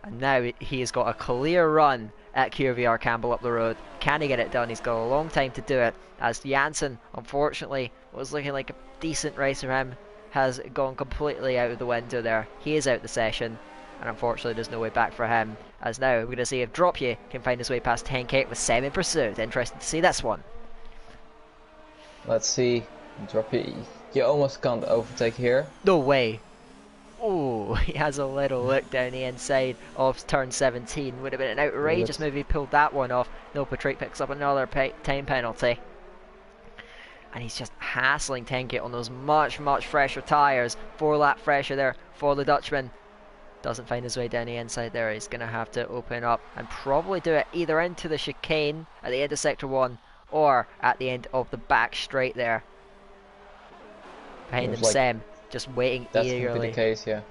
And now he has got a clear run at QVR Campbell up the road. Can he get it done? He's got a long time to do it, as Janssen, unfortunately, was looking like a decent race for him, has gone completely out of the window there. He is out the session, and unfortunately there's no way back for him, as now we're going to see if Dropye can find his way past 10K with 7 in pursuit. Interesting to see this one. Let's see. Dropye, you almost can't overtake here. No way. Oh, he has a little look down the inside of turn 17. Would have been an outrageous move if he pulled that one off. No, Patrick picks up another time penalty. And he's just hassling 10K on those much fresher tyres. 4 lap fresher there for the Dutchman. Doesn't find his way down the inside there. He's going to have to open up and probably do it either into the chicane at the end of Sector 1 or at the end of the back straight there. Behind him, like Sem, just waiting that's eagerly. That's going to be the case, yeah.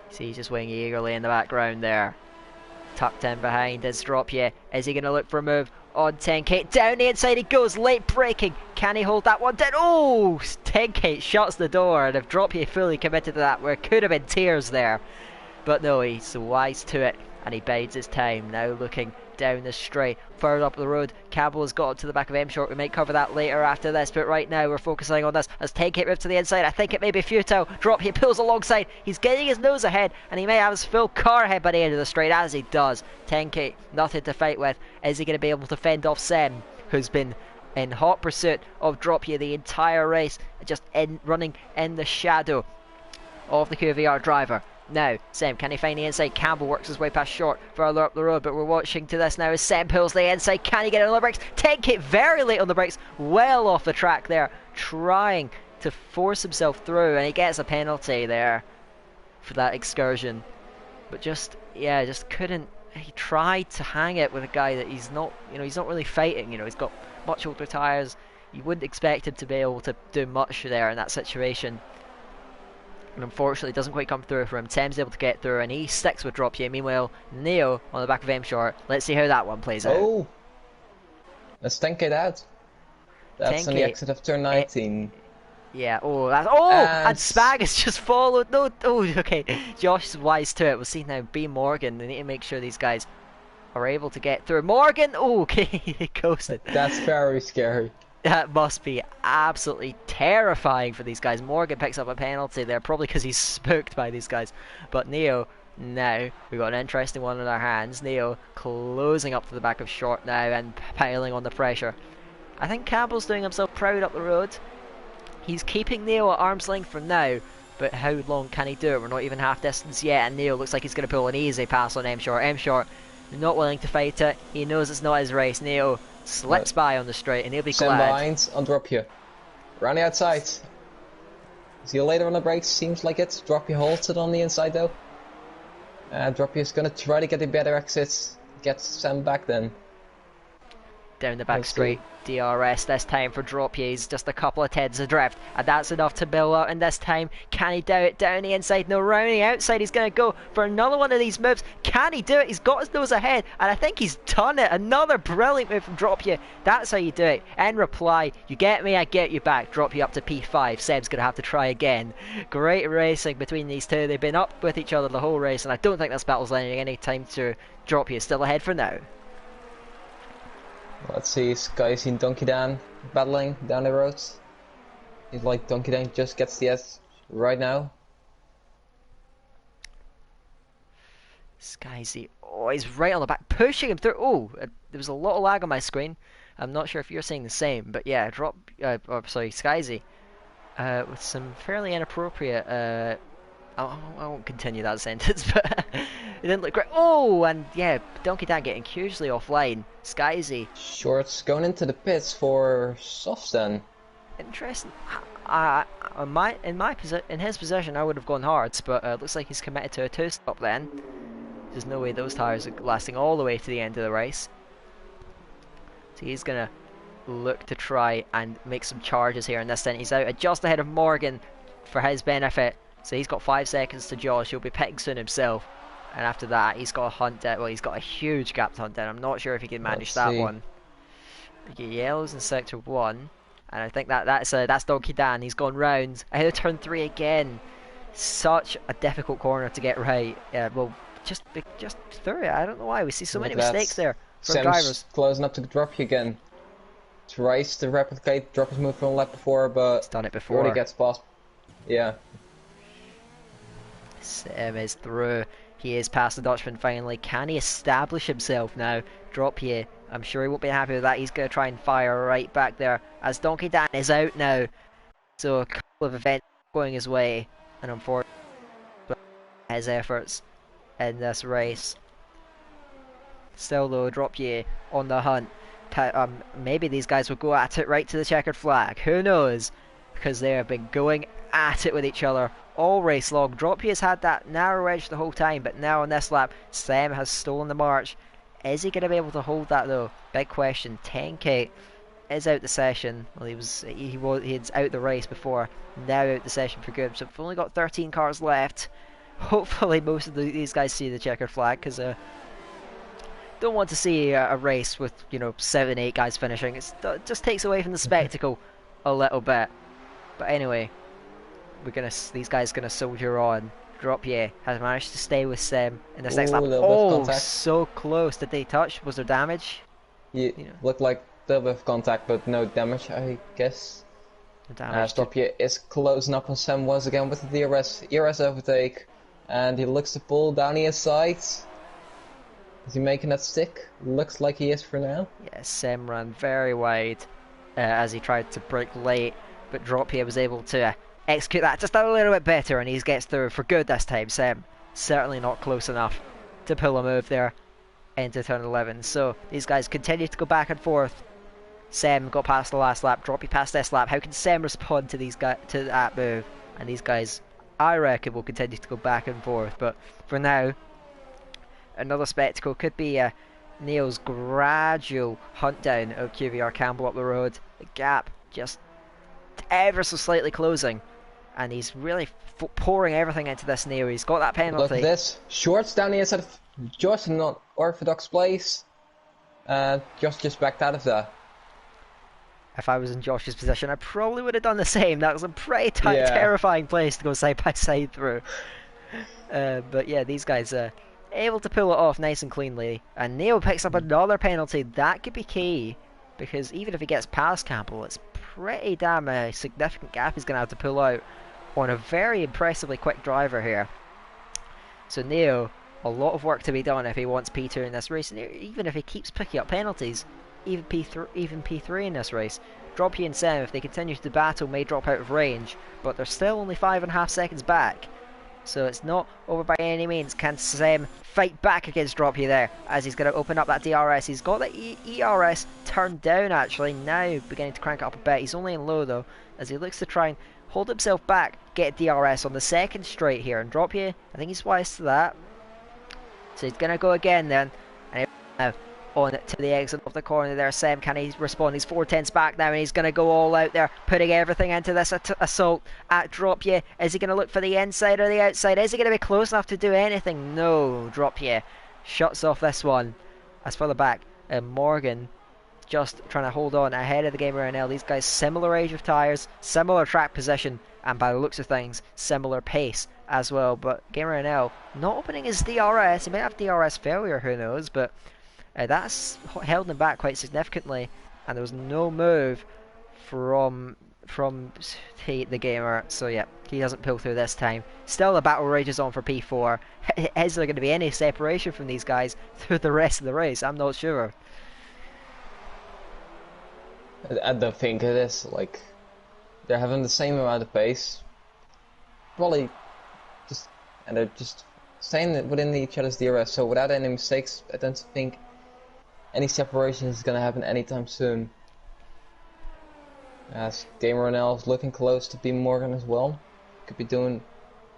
See, he's just waiting eagerly in the background there. Tucked in behind is Dropye. Is he going to look for a move on 10K? Down the inside he goes, late braking. Can he hold that one down? Oh, 10K shuts the door, and if Dropye fully committed to that, where it could have been tears there. But no, he's wise to it, and he bides his time. Now looking down the straight, further up the road. Campbell has got up to the back of M Short. We might cover that later after this, but right now we're focusing on this. As 10K moves to the inside, I think it may be futile. Dropye pulls alongside. He's getting his nose ahead, and he may have his full car ahead by the end of the straight, as he does. 10K, nothing to fight with. Is he going to be able to fend off Sem, who's been in hot pursuit of Dropye the entire race, just running in the shadow of the QVR driver? Now, Sem, can he find the inside? Campbell works his way past Short further up the road, but we're watching to this now as Sem pulls the inside. Can he get on the brakes? 10K very late on the brakes, well off the track there, trying to force himself through, and he gets a penalty there for that excursion. But just couldn't. He tried to hang it with a guy that he's not really fighting. He's got much older tyres. You wouldn't expect him to be able to do much there in that situation. And unfortunately it doesn't quite come through for him. Sem's able to get through and he sticks with Dropye. Meanwhile, Neo on the back of M Short. Let's see how that one plays out. Oh! Let's think it out. That's on the exit of turn 19. Yeah, and Spag has just followed. No, okay. Josh is wise to it. We'll see now B Morgan. They need to make sure these guys are able to get through. Morgan! Oh, okay, he coasted. That's very scary. That must be absolutely terrifying for these guys. Morgan picks up a penalty there, probably because he's spooked by these guys. But Neo, now, we've got an interesting one in our hands. Neo closing up to the back of Short now and piling on the pressure. I think Campbell's doing himself proud up the road. He's keeping Neo at arm's length for now, but how long can he do it? We're not even half distance yet, and Neo looks like he's going to pull an easy pass on M Short. M Short not willing to fight it. He knows it's not his race. Neo slips by on the straight, and he'll be glad. Behind on Dropye. Around the outside. Is he later on the brakes? Seems like it. Dropye holds it on the inside though. Dropye is going to try to get a better exit. Get Sam back then. Down the back straight. DRS this time for Dropye. He's just a couple of tenths adrift, and that's enough to build up. And this time, can he do it down the inside? No, round the outside. He's going to go for another one of these moves. Can he do it? He's got his nose ahead, and I think he's done it. Another brilliant move from Dropye. That's how you do it. In reply, you get me, I get you back. Dropye up to P5. Seb's going to have to try again. Great racing between these two. They've been up with each other the whole race, and I don't think this battle's ending any time to Dropye. Is still ahead for now. Let's see, Sky seen Donkey Dan battling down the road. He's like, Donkey Dan just gets the S right now. Skyzy, oh, he's right on the back, pushing him through. Oh, there was a lot of lag on my screen. I'm not sure if you're seeing the same, but yeah, Skyzy, with some fairly inappropriate, I won't continue that sentence, but it didn't look great. Oh, and yeah, Donkey Dan getting hugely offline. Skyzy. Short's going into the pits for softs then. Interesting. In his position, I would have gone hards, but looks like he's committed to a two-stop then. There's no way those tyres are lasting all the way to the end of the race. So he's going to look to try and make some charges here in this stint. He's out just ahead of Morgan for his benefit. So he's got 5 seconds to Josh. He'll be pitting soon himself. And after that, he's got a hunt down. Well, he's got a huge gap to hunt down. I'm not sure if he can manage that one. We get yellows in sector 1. And I think that's Donkey Dan. He's gone round. Ahead of turn 3 again. Such a difficult corner to get right. Well, just through it. I don't know why. We see so many mistakes there from drivers. Closing up to Dropye again. Tries to replicate Dropye's move from a lap before, but he's done it before. Already gets past. Yeah. Sem is through. He is past the Dutchman finally. Can he establish himself now? Dropye, I'm sure he won't be happy with that. He's going to try and fire right back there as Donkey Dan is out now. So a couple of events going his way, and unfortunately his efforts in this race. Still though, Dropye on the hunt. Maybe these guys will go at it right to the checkered flag. Who knows? Because they have been going at it with each other all race long. Dropy has had that narrow edge the whole time, but now on this lap, Sam has stolen the march. Is he going to be able to hold that though? Big question. 10k is out the session. Well, he's out the race before, now out the session for good. So we've only got 13 cars left. Hopefully most of these guys see the checkered flag, because don't want to see a race with 7-8 guys finishing. It just takes away from the spectacle a little bit. But anyway, these guys gonna soldier on. Droppier has managed to stay with Sim in this next lap. Oh, so close. Did they touch? Was there damage? Yeah, looked like a little bit of contact, but no damage, I guess. No damage. Droppier is closing up on Sam once again with the ERS overtake, and he looks to pull down the inside. Is he making that stick? Looks like he is for now. Yeah, Sam ran very wide as he tried to brake late, but Droppier was able to execute that just a little bit better, and he gets through for good this time. Sam certainly not close enough to pull a move there into turn 11. So these guys continue to go back and forth. Sam got past the last lap, Droppier past this lap. How can Sam respond to that move? And these guys, I reckon, will continue to go back and forth. But for now, another spectacle could be Neil's gradual hunt down of QVR Campbell up the road. The gap just ever so slightly closing, and he's really pouring everything into this Neil. He's got that penalty. Look at this. Shorts down the inside of Josh in an orthodox place. Josh just backed out of that. If I was in Josh's position, I probably would have done the same. That was a pretty terrifying place to go side by side through. But yeah, these guys able to pull it off nice and cleanly. And Neil picks up another penalty. That could be key, because even if he gets past Campbell, it's pretty damn significant gap he's going to have to pull out on a very impressively quick driver here. So Neil, a lot of work to be done if he wants P2 in this race, and even if he keeps picking up penalties, even P3 in this race. Droppier and Sam, if they continue to battle, may drop out of range, but they're still only 5.5 seconds back. So it's not over by any means. Can Sam fight back against Droppier there, as he's going to open up that DRS? He's got the ERS turned down actually, now beginning to crank it up a bit. He's only in low though, as he looks to try and hold himself back, get DRS on the second straight here. And Droppier, I think he's wise to that. So he's going to go again then. And on to the exit of the corner there. Sam, can he respond? He's 4/10s back now, and he's going to go all out there, putting everything into this assault at Droppier. Is he going to look for the inside or the outside? Is he going to be close enough to do anything? No. Droppier shuts off this one. As for the back, Morgan just trying to hold on ahead of the Gamer NL. These guys, similar age of tyres, similar track position, and by the looks of things, similar pace as well. But Gamer NL not opening his DRS. He may have DRS failure, who knows, but that's held him back quite significantly, and there was no move from the Gamer. So yeah, he doesn't pull through this time. Still, the battle rages on for P4. Is there going to be any separation from these guys through the rest of the race? I'm not sure. I don't think it is. Like, they're having the same amount of pace, probably, and they're just staying within each other's DRS. So without any mistakes, I don't think any separation is going to happen anytime soon. As Gamer NL is looking close to B Morgan as well. Could be doing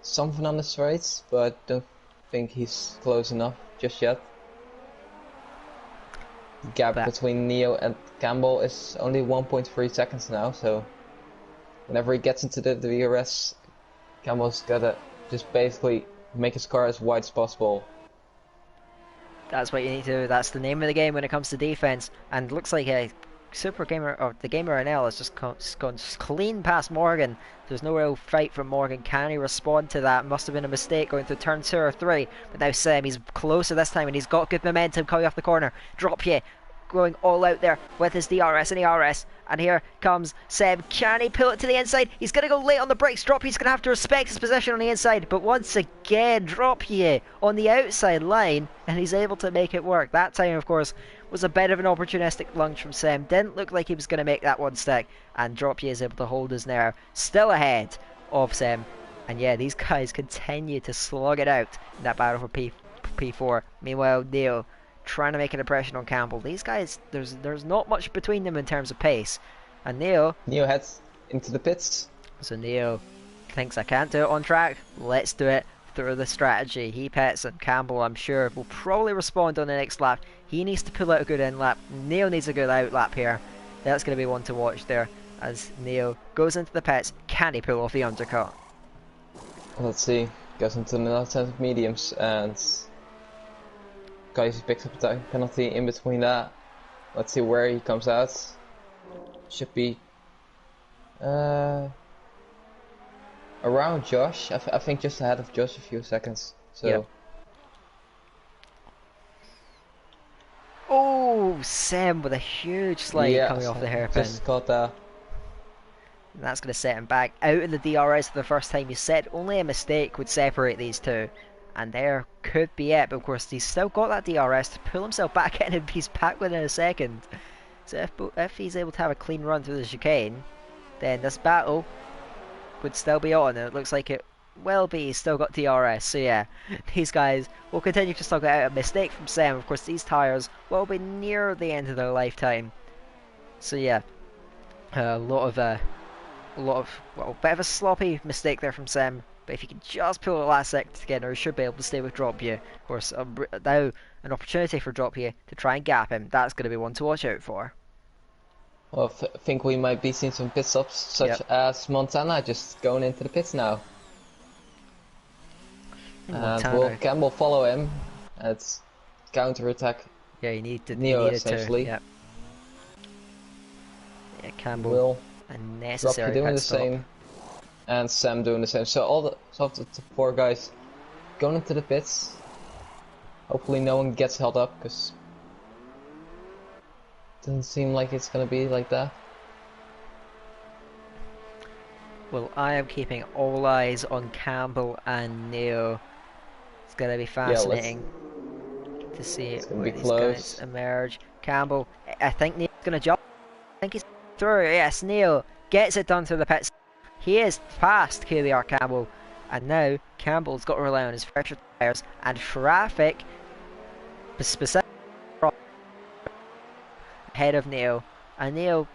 something on this race, but don't think he's close enough just yet. The gap between Neo and Campbell is only 1.3 seconds now, so whenever he gets into the DRS, Campbell's gotta just basically make his car as wide as possible. That's what you need to do. That's the name of the game when it comes to defense. And looks like a Super Gamer, or the Gamer NL, has just gone clean past Morgan. There's no real fight from Morgan. Can he respond to that? Must have been a mistake going through turn 2 or 3. But now Sam, he's closer this time, and he's got good momentum coming off the corner. Droppier going all out there with his DRS and ERS. And here comes Seb. Can he pull it to the inside? He's going to go late on the brakes. Droppier's going to have to respect his position on the inside. But once again, Droppier on the outside line, and he's able to make it work. That time, of course, was a bit of an opportunistic lunge from Sam. Didn't look like he was going to make that one stick. And Droppier is able to hold his nerve. Still ahead of Sam. And yeah, these guys continue to slug it out in that battle for P4. Meanwhile, Neo trying to make an impression on Campbell. These guys, there's not much between them in terms of pace. And Neo heads into the pits. So Neo thinks I can't do it on track. Let's do it through the strategy. He pets, and Campbell, I'm sure, will probably respond on the next lap. He needs to pull out a good in lap. Neil needs a good out lap here. That's going to be one to watch there as Neil goes into the pits. Can he pull off the undercut? Let's see. Goes into the alternative mediums and guys picks up the penalty in between that. Let's see where he comes out. Should be around Josh. I think just ahead of Josh a few seconds. So. Yep. Oh, Sam with a huge slide coming off the hairpin. Just caught that. And that's going to set him back out in the DRS for the first time. You said only a mistake would separate these two, and there could be it. But of course, he's still got that DRS to pull himself back in, and he's back within a second. So if he's able to have a clean run through the chicane, then this battle would still be on, and it looks like it will be. He's still got DRS, so yeah, these guys will continue to struggle out. A mistake from Sam. Of course, these tyres will be near the end of their lifetime. So yeah, a lot of well, bit of a sloppy mistake there from Sam. But if he can just pull the last second together, he should be able to stay with Drop You. Of course, now an opportunity for Drop You to try and gap him. That's going to be one to watch out for. Well, I think we might be seeing some pit stops, such as Montana just going into the pits now. And will Campbell follow him? It's counter attack. Yeah, you need to. Neo, essentially. Yep. Yeah, Campbell. Will a necessary doing pit the stop. same, and Sam doing the same. So all the four guys going into the pits. Hopefully, no one gets held up, because it doesn't seem like it's gonna be like that. Well, I am keeping all eyes on Campbell and Neo. It's going to be fascinating to see where these guys emerge. Campbell, I think Neo's going to jump. I think he's through. Yes, Neo gets it done through the pits. He is past QVR Campbell. And now Campbell's got to rely on his fresher tyres and traffic. Specifically ahead of Neo. And Neo,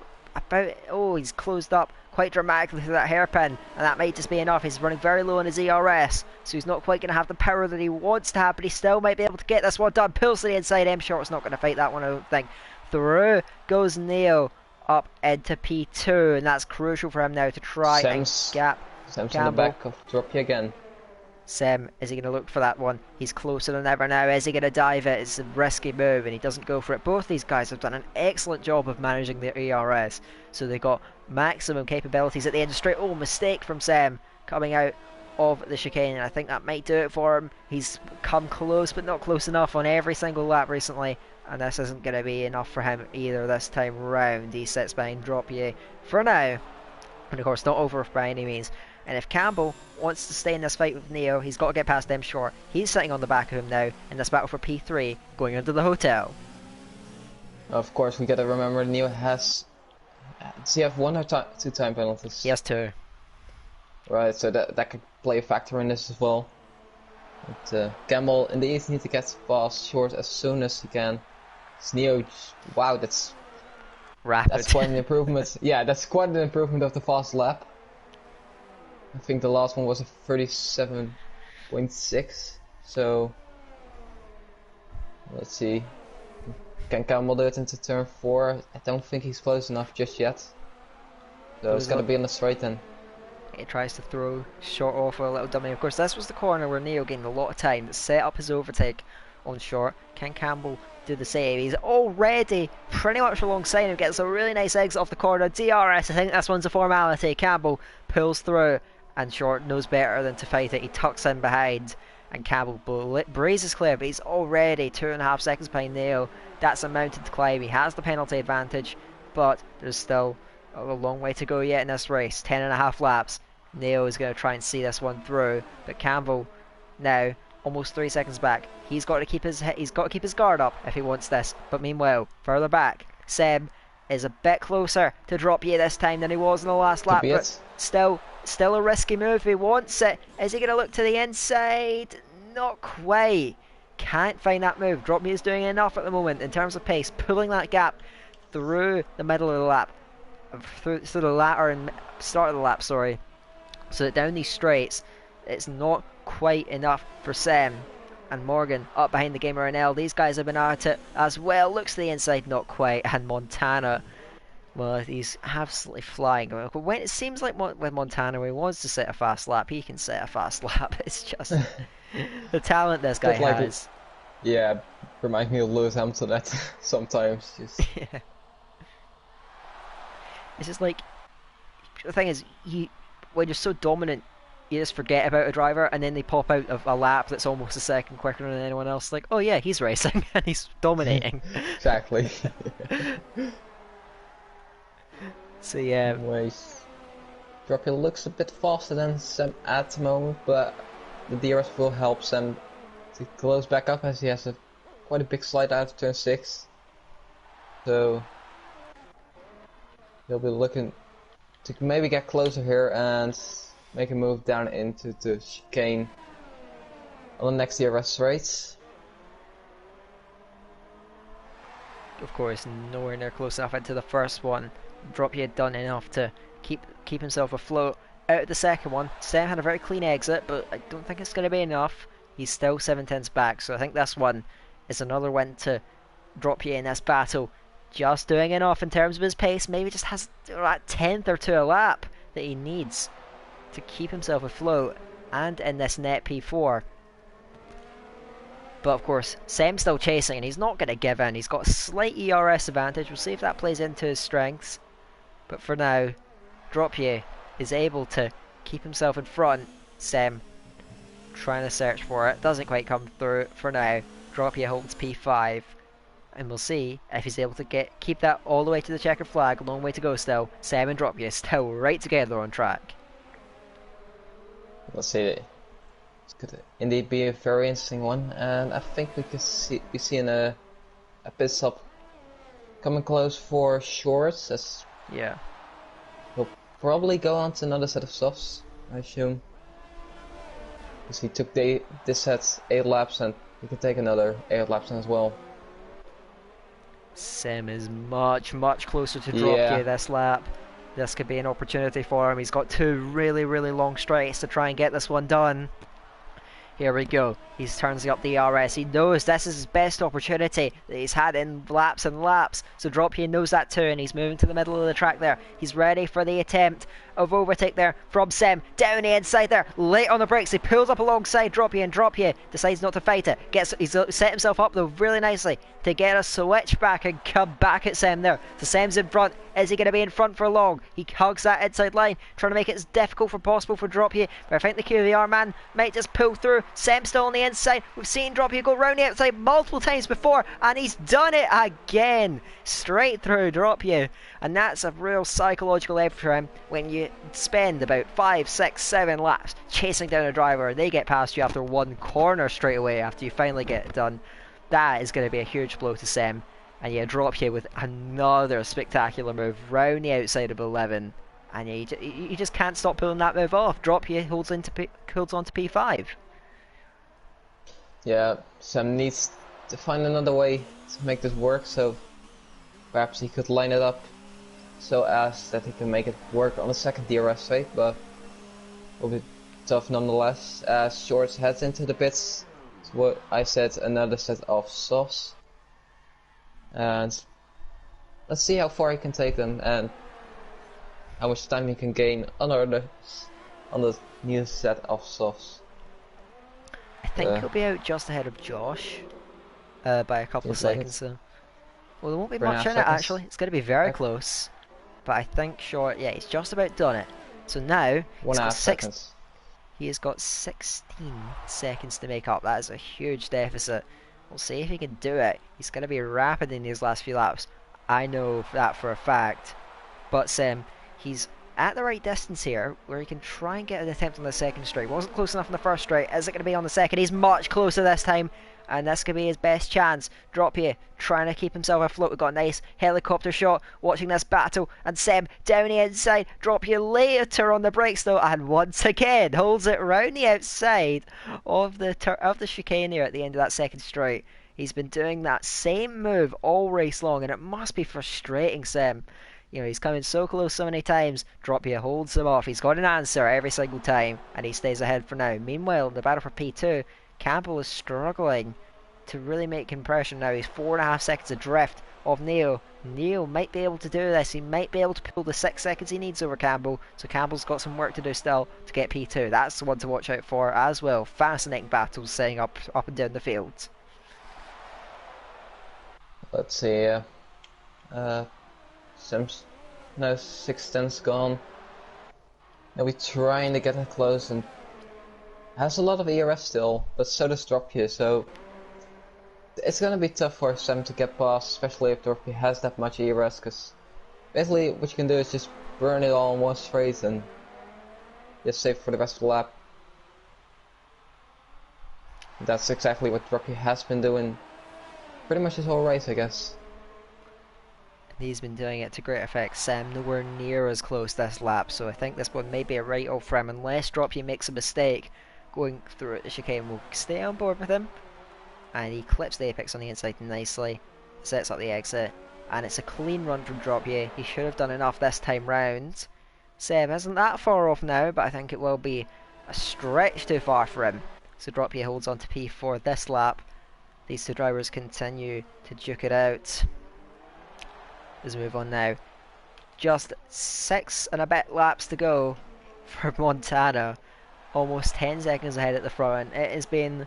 he's closed up quite dramatically through that hairpin, and that might just be enough. He's running very low on his ERS, so he's not quite going to have the power that he wants to have, but he still might be able to get this one done. Pulls to the inside. M-Short's not going to fight that one, I don't think. Through goes Neo up into P2, and that's crucial for him now to try and gap Sam's Campbell. in the back of Drop You again. Sam, is he going to look for that one? He's closer than ever now. Is he going to dive it? It's a risky move, and he doesn't go for it. Both these guys have done an excellent job of managing their ERS, so they've got maximum capabilities at the end of straight. Oh, mistake from Sam coming out of the chicane, and I think that might do it for him. He's come close, but not close enough on every single lap recently, and this isn't going to be enough for him either this time round. He sits behind Drop You for now, and of course not over by any means. And if Campbell wants to stay in this fight with Neo, he's got to get past them short. He's sitting on the back of him now in this battle for P3, going into the hotel. Of course, we gotta remember Neo has. Does he have one or two time penalties? He has two. Right, so that could play a factor in this as well. But, Campbell in the East needs to get past short as soon as he can. It's Neo, wow, that's rapid. That's quite an improvement. Yeah, that's quite an improvement of the fast lap. I think the last one was a 37.6. So let's see. Can Campbell do it into turn 4? I don't think he's close enough just yet. So it's gotta be on the straight then. He tries to throw short off for a little dummy. Of course, this was the corner where Neo gained a lot of time to set up his overtake on short. Can Campbell do the same? He's already pretty much alongside him. Gets a really nice exit off the corner. DRS, I think this one's a formality. Campbell pulls through, and Short knows better than to fight it. He tucks in behind, and Campbell breezes clear, but he's already 2.5 seconds behind Neo. That's a mountain to climb. He has the penalty advantage, but there's still a long way to go yet in this race. 10.5 laps. Neo is going to try and see this one through, but Campbell now almost 3 seconds back. He's got to keep his guard up if he wants this. But meanwhile, further back, Seb is a bit closer to Drop You this time than he was in the last lap, but still a risky move. He wants it. Is he going to look to the inside? Not quite. Can't find that move. Drop You is doing enough at the moment in terms of pace, pulling that gap through the middle of the lap, through the latter and start of the lap. Sorry. So that down these straights, it's not quite enough for Sam. And Morgan up behind the Gamer NL. These guys have been at it as well. Looks to the inside, not quite. And Montana, well, he's absolutely flying. When it seems like with Montana, when he wants to set a fast lap, he can set a fast lap. It's just the talent this guy has. Yeah, remind me of Lewis Hamilton at sometimes. Just. Yeah. It's just like, the thing is, when you're so dominant, you just forget about a driver, and then they pop out of a lap that's almost a second quicker than anyone else. Like, oh yeah, he's racing and he's dominating. Exactly. So yeah. Anyways, Droppy looks a bit faster than Sam at the moment, but the DRS will help Sam to close back up as he has quite a big slide out of turn 6. So he'll be looking to maybe get closer here and make a move down into the chicane on the next DRS straight. Of course, nowhere near close enough into the first one. Droppy had done enough to keep himself afloat. Out of the second one, Sam had a very clean exit, but I don't think it's going to be enough. He's still 7/10 back, so I think this one is another win to Droppy in this battle. Just doing enough in terms of his pace, maybe just has that 10th or 2 a lap that he needs to keep himself afloat and in this net P4. But of course, Sam's still chasing and he's not going to give in. He's got a slight ERS advantage. We'll see if that plays into his strengths. But for now, Droppy is able to keep himself in front. Sam trying to search for it. Doesn't quite come through for now. Droppy holds P5. And we'll see if he's able to keep that all the way to the checkered flag. A long way to go still. Sam and Droppy are still right together on track. Let's see. It's could indeed be a very interesting one, and I think we could see a pit stop coming close for Shorts. As yeah, he'll probably go on to another set of softs, I assume, because he took this set 8 laps, and he can take another 8 laps as well. Sam is much closer to Droppy this lap. This could be an opportunity for him. He's got 2 really long straights to try and get this one done. Here we go. He's turning up the ERS. He knows this is his best opportunity that he's had in laps and laps. So Droppy knows that too, and he's moving to the middle of the track there. He's ready for the attempt of overtake there from Sam. Down the inside there, late on the brakes. He pulls up alongside Droppy, and Droppy decides not to fight it. He's set himself up though really nicely to get a switch back and come back at Sam there. So Sam's in front. Is he going to be in front for long? He hugs that inside line, trying to make it as difficult as possible for Droppy. But I think the QVR man might just pull through. Sam still on the inside. We've seen Droppy go round the outside multiple times before, and he's done it again. Straight through Droppy. And that's a real psychological effort for him when you spend about 5, 6, 7 laps chasing down a driver and they get past you after one corner straight away after you finally get it done. That is going to be a huge blow to Sam. And you drop here with another spectacular move round the outside of 11, and you just can't stop pulling that move off. Drop here holds on to P5. Yeah, Sam needs to find another way to make this work, so perhaps he could line it up so as that he can make it work on the second DRS straight, but it will be tough nonetheless. As Shorts heads into the pits, so what I said, another set of softs. And let's see how far he can take them and how much time he can gain on the new set of softs. I think he'll be out just ahead of Josh by a couple of seconds. So. Well, there won't be much in it actually. It's going to be very close. But I think he's just about done it. So now he has got 16 seconds to make up. That is a huge deficit. We'll see if he can do it. He's going to be rapid in these last few laps. I know that for a fact. But he's at the right distance here where he can try and get an attempt on the second straight. Wasn't close enough on the first straight. Is it going to be on the second? He's much closer this time. And this could be his best chance. Drop here, trying to keep himself afloat. We've got a nice helicopter shot watching this battle. And Sam down the inside. Drop here later on the brakes though. And once again holds it round the outside of the chicane here at the end of that second straight. He's been doing that same move all race long. And it must be frustrating, Sam. You know, he's coming so close so many times. Dropia holds him off. He's got an answer every single time, and he stays ahead for now. Meanwhile, in the battle for P2, Campbell is struggling to really make impression now. He's 4.5 seconds adrift of Neo. Neo might be able to do this. He might be able to pull the 6 seconds he needs over Campbell. So Campbell's got some work to do still to get P2. That's the one to watch out for as well. Fascinating battles setting up and down the field. Let's see. Sims. No, 610's gone. Now we're trying to get it close and has a lot of ERS still, but so does Dropia, so it's gonna be tough for Sam to get past, especially if Dropia has that much ERS, because basically what you can do is just burn it all in one straight and just save for the rest of the lap. That's exactly what Dropia has been doing pretty much his whole race, I guess. He's been doing it to great effect. Sam nowhere near as close this lap, so I think this one may be a write-off for him unless Dropia makes a mistake going through the chicane. We'll stay on board with him, and he clips the apex on the inside nicely, sets up the exit, and it's a clean run from Dropia. He should have done enough this time round. Sam isn't that far off now, but I think it will be a stretch too far for him. So Dropia holds on to P4 this lap. These two drivers continue to duke it out. Let's move on now. Just 6 and a bit laps to go for Montana. Almost 10 seconds ahead at the front. It has been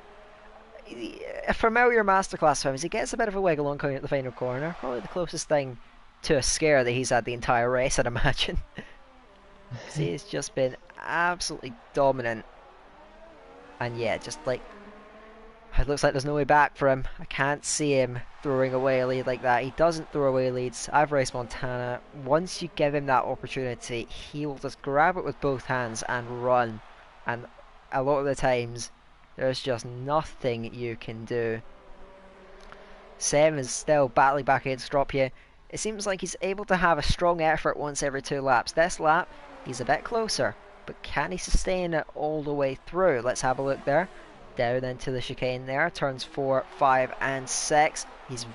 a familiar masterclass for him as he gets a bit of a wiggle on coming at the final corner. Probably the closest thing to a scare that he's had the entire race, I'd imagine. He's just been absolutely dominant. And yeah, just like, it looks like there's no way back for him. I can't see him throwing away a lead like that. He doesn't throw away leads. I've raced Montana. Once you give him that opportunity, he will just grab it with both hands and run. And a lot of the times, there's just nothing you can do. Sam is still battling back against Dropia. It seems like he's able to have a strong effort once every 2 laps. This lap, he's a bit closer. But can he sustain it all the way through? Let's have a look there. Down into the chicane there, turns 4, 5 and 6. He's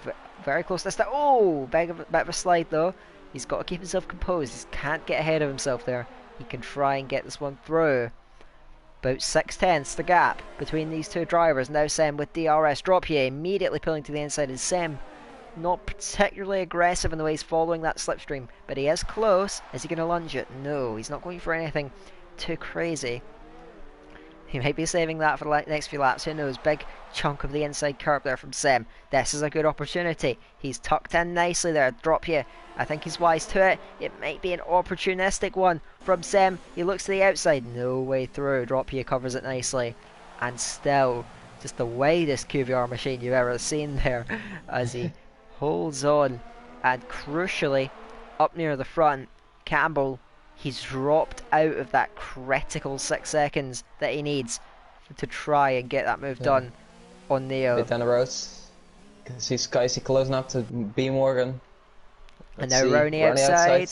very close this time. Oh, bit of a slide though. He's got to keep himself composed. He can't get ahead of himself there. He can try and get this one through. About 6/10ths the gap between these two drivers. Now Sam with DRS. Dropia immediately pulling to the inside, and Sam not particularly aggressive in the way he's following that slipstream, but he is close. Is he going to lunge it? No, he's not going for anything too crazy. He might be saving that for the next few laps, who knows. Big chunk of the inside curb there from Sem. This is a good opportunity. He's tucked in nicely there. Dropia, I think he's wise to it. It might be an opportunistic one from Sem. He looks to the outside. No way through. Dropia covers it nicely. And still, just the widest QVR machine you've ever seen there as he holds on. And crucially, up near the front, Campbell, he's dropped out of that critical 6 seconds that he needs to try and get that move done on Neo. Bit down the road. Can see Skyzy closing up to B Morgan. And now Rowney outside.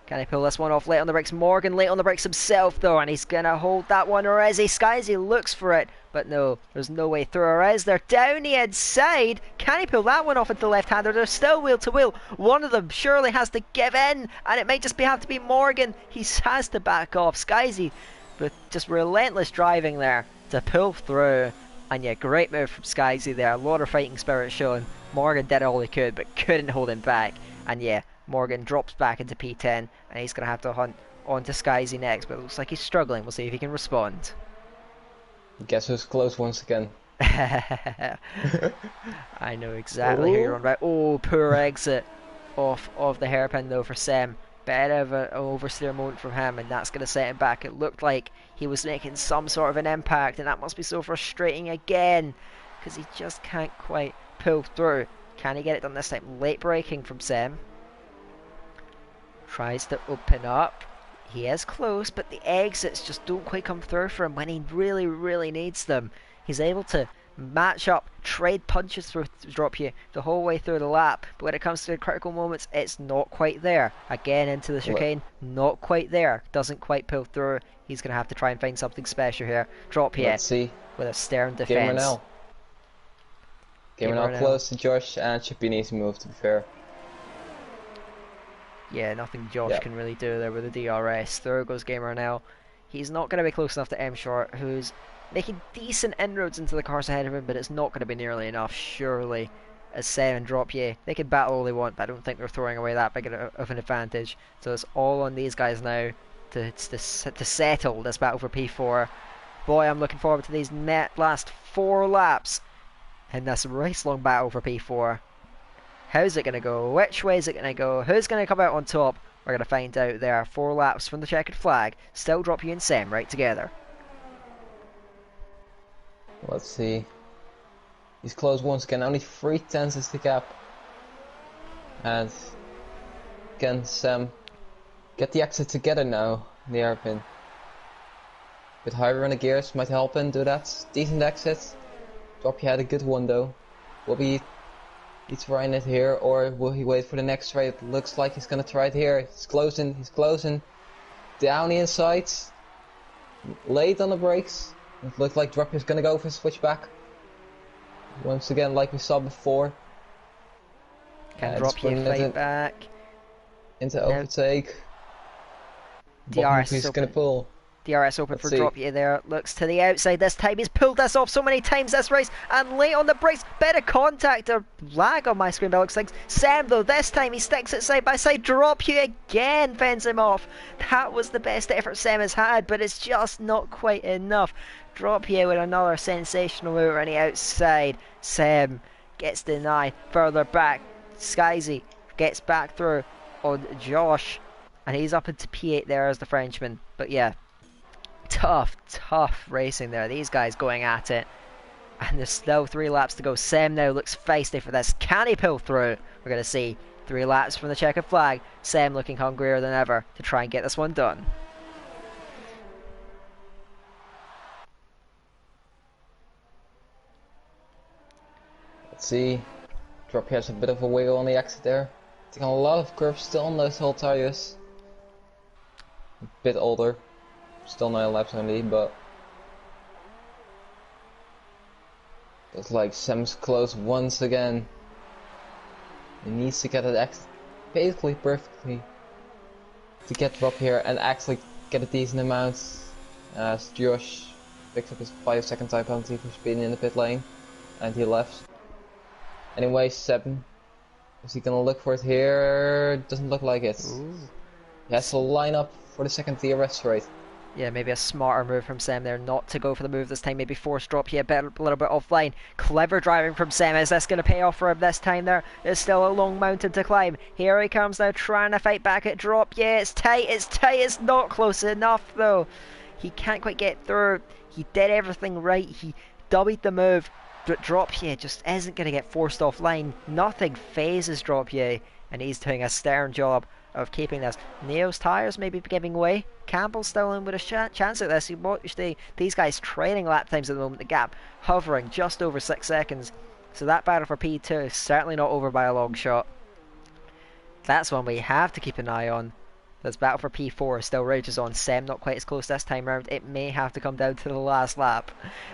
Can he pull this one off late on the brakes? Morgan late on the brakes himself though, and he's gonna hold that one, or is he? Skyzy looks for it, but no, there's no way through, or is there? Down the inside, can he pull that one off into the left-hander? They're still wheel to wheel. One of them surely has to give in, and it might just have to be Morgan. He has to back off. Skyzy with just relentless driving there to pull through, and yeah, great move from Skyzy there. A lot of fighting spirit shown. Morgan did all he could, but couldn't hold him back, and yeah, Morgan drops back into P10, and he's going to have to hunt on to Skyzy next, but it looks like he's struggling. We'll see if he can respond. Guess who's close once again? I know exactly who you're on about. Oh, poor exit off of the hairpin though for Sem. Bit of an oversteer moment from him, and that's going to set him back. It looked like he was making some sort of an impact, and that must be so frustrating again, because he just can't quite pull through. Can he get it done this time? Late braking from Sem. Tries to open up. He is close, but the exits just don't quite come through for him when he really, really needs them. He's able to match up, trade punches through Dropia the whole way through the lap, but when it comes to the critical moments, it's not quite there. Again into the chicane, not quite there. Doesn't quite pull through. He's going to have to try and find something special here. Dropia with a stern defense. Gamer now close to Josh, and it should be an easy move, to be fair. Yeah, nothing Josh Yeah. can really do there with the DRS. There goes Gamer now. He's not going to be close enough to M Short, who's making decent inroads into the cars ahead of him, but it's not going to be nearly enough, surely. As Sam and Drop, yeah, they can battle all they want, but I don't think they're throwing away that big of an advantage. So it's all on these guys now to settle this battle for P4. Boy, I'm looking forward to these last 4 laps in this race-long battle for P4. How's it going to go? Which way is it going to go? Who's going to come out on top? We're going to find out there. 4 laps from the checkered flag. Still Drop You and Sam right together. Let's see. He's close once again. Only 3/10 is the gap. And can Sam get the exit together now in the airpin? Bit higher in the gears might help him do that. Decent exit. Drop You had a good one though. Will he trying it here, or will he wait for the next straight? It looks like he's gonna try it here. He's closing. Down the inside. Late on the brakes. It looked like Drop You's gonna go for a switchback. Once again, like we saw before. Can Drop You fight back? Into overtake. DRS He's is gonna pull. DRS open Let's for see. Drop You there. Looks to the outside this time. He's pulled this off so many times this race. And late on the brakes. Bit of contact or lag on my screen, but it looks like Sam, though, this time he sticks it side by side. Drop You again fends him off. That was the best effort Sam has had, but it's just not quite enough. Drop You with another sensational move on the outside. Sam gets denied. Further back. Skyzy gets back through on Josh. And he's up into P8 there as the Frenchman. But yeah. Tough racing there. These guys going at it. And there's still 3 laps to go. Sam now looks feisty for this. Can he pull through? We're going to see 3 laps from the checkered flag. Sam looking hungrier than ever to try and get this one done. Let's see. Drop has a bit of a wiggle on the exit there. Taking a lot of curves still on those whole tires. A bit older. Still 9 laps only, but it's like Sam's close once again. He needs to get it basically perfectly to get Drop here and actually get a decent amount. As Josh picks up his 5-second time penalty for speeding in the pit lane, and he left. Anyway, 7. Is he gonna look for it here? Doesn't look like it. Ooh. He has to line up for the second DRS straight. Yeah, maybe a smarter move from Sam there not to go for the move this time. Maybe force Drop You a little bit offline. Clever driving from Sam. Is this going to pay off for him this time there? There's still a long mountain to climb. Here he comes now trying to fight back at Drop You. It's tight. It's not close enough though. He can't quite get through. He did everything right. He dummied the move. But Drop You just isn't going to get forced offline. Nothing phases Drop You. And he's doing a stern job of keeping this. Neo's tyres maybe giving way. Campbell's still in with a chance at this. You watch these guys trailing lap times at the moment. The gap hovering just over 6 seconds. So that battle for P2 is certainly not over by a long shot. That's one we have to keep an eye on. This battle for P4 still rages on. Sam not quite as close this time round. It may have to come down to the last lap.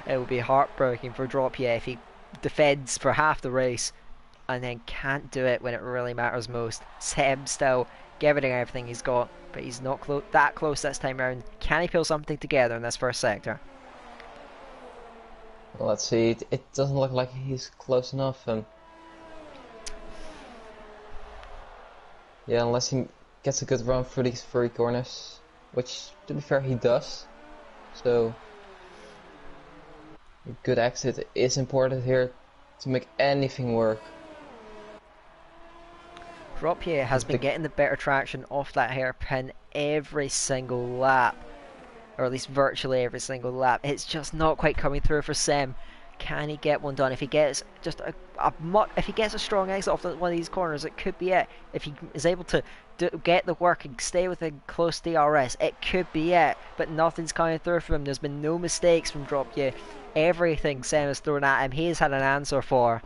It will be heartbreaking for Drop You if he defends for half the race and then can't do it when it really matters most. Sam still giving everything he's got, but he's not that close this time round. Can he pull something together in this first sector? Well, let's see. It doesn't look like he's close enough. Yeah, unless he gets a good run through these 3 corners, which, to be fair, he does. So, a good exit is important here to make anything work. Drop You has been getting the better traction off that hairpin every single lap, or at least virtually every single lap. It's just not quite coming through for Sam. Can he get one done? If he gets just if he gets a strong exit off one of these corners, it could be it. If he is able to get the work and stay within close DRS, it could be it. But nothing's coming through for him. There's been no mistakes from Drop You. Everything Sam has thrown at him, he's had an answer for.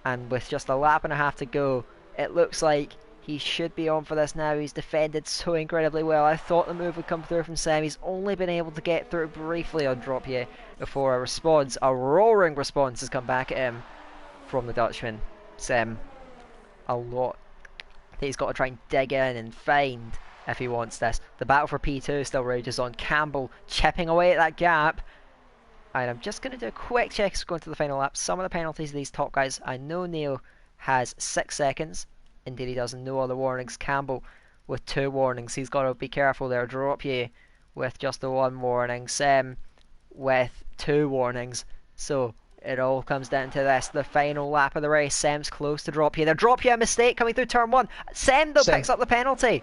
And with just a lap and a half to go, it looks like he should be on for this now. He's defended so incredibly well. I thought the move would come through from Sam. He's only been able to get through briefly on Drop You before a roaring response has come back at him from the Dutchman. Sam, a lot. that he's got to try and dig in and find if he wants this. The battle for P2 still rages on. Campbell chipping away at that gap. And I'm just going to do a quick check going to the final lap. Some of the penalties of these top guys. I know Neil has 6 seconds. Indeed he does, no other warnings. Campbell with 2 warnings. He's got to be careful there. Drop you with just the 1 warning. Sem with 2 warnings. So it all comes down to this. The final lap of the race. Sem's close to drop you. There, drop you a mistake coming through turn 1. Sem though picks up the penalty.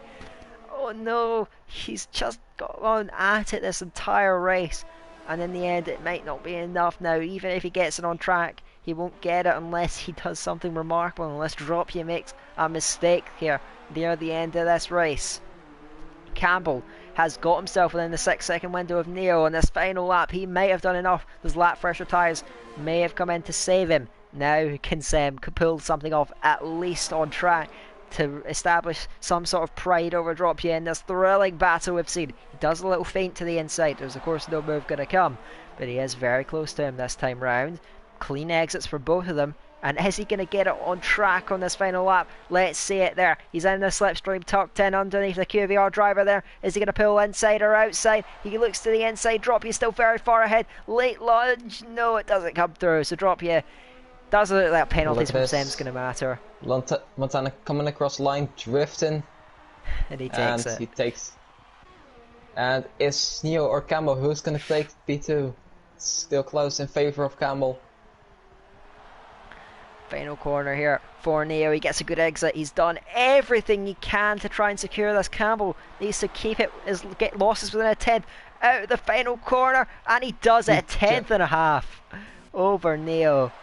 Oh no, he's just gone at it this entire race. And in the end, it might not be enough now. Even if he gets it on track, he won't get it unless he does something remarkable. Unless Dropia makes a mistake here near the end of this race. Campbell has got himself within the 6-second window of Neo on this final lap. He may have done enough. Those lap fresher tyres may have come in to save him. Now can Sem pull something off at least on track to establish some sort of pride over Dropia in this thrilling battle we've seen. He does a little feint to the inside. There's of course no move going to come, but he is very close to him this time round. Clean exits for both of them. And is he going to get it on track on this final lap? Let's see it there. He's in the slipstream, tucked in underneath the QVR driver there. Is he going to pull inside or outside? He looks to the inside. Dropia still very far ahead. Late lunge. No, it doesn't come through. So Dropia doesn't look like penalties from Sem's going to matter. Montana coming across the line, drifting. And he takes it. He takes. And is Neo or Campbell who's going to take P2? Still close in favour of Campbell. Final corner here for Neo. He gets a good exit. He's done everything he can to try and secure this. Campbell needs to keep it, get losses within a 10th out of the final corner, and he does it. A 10th and a half over Neo.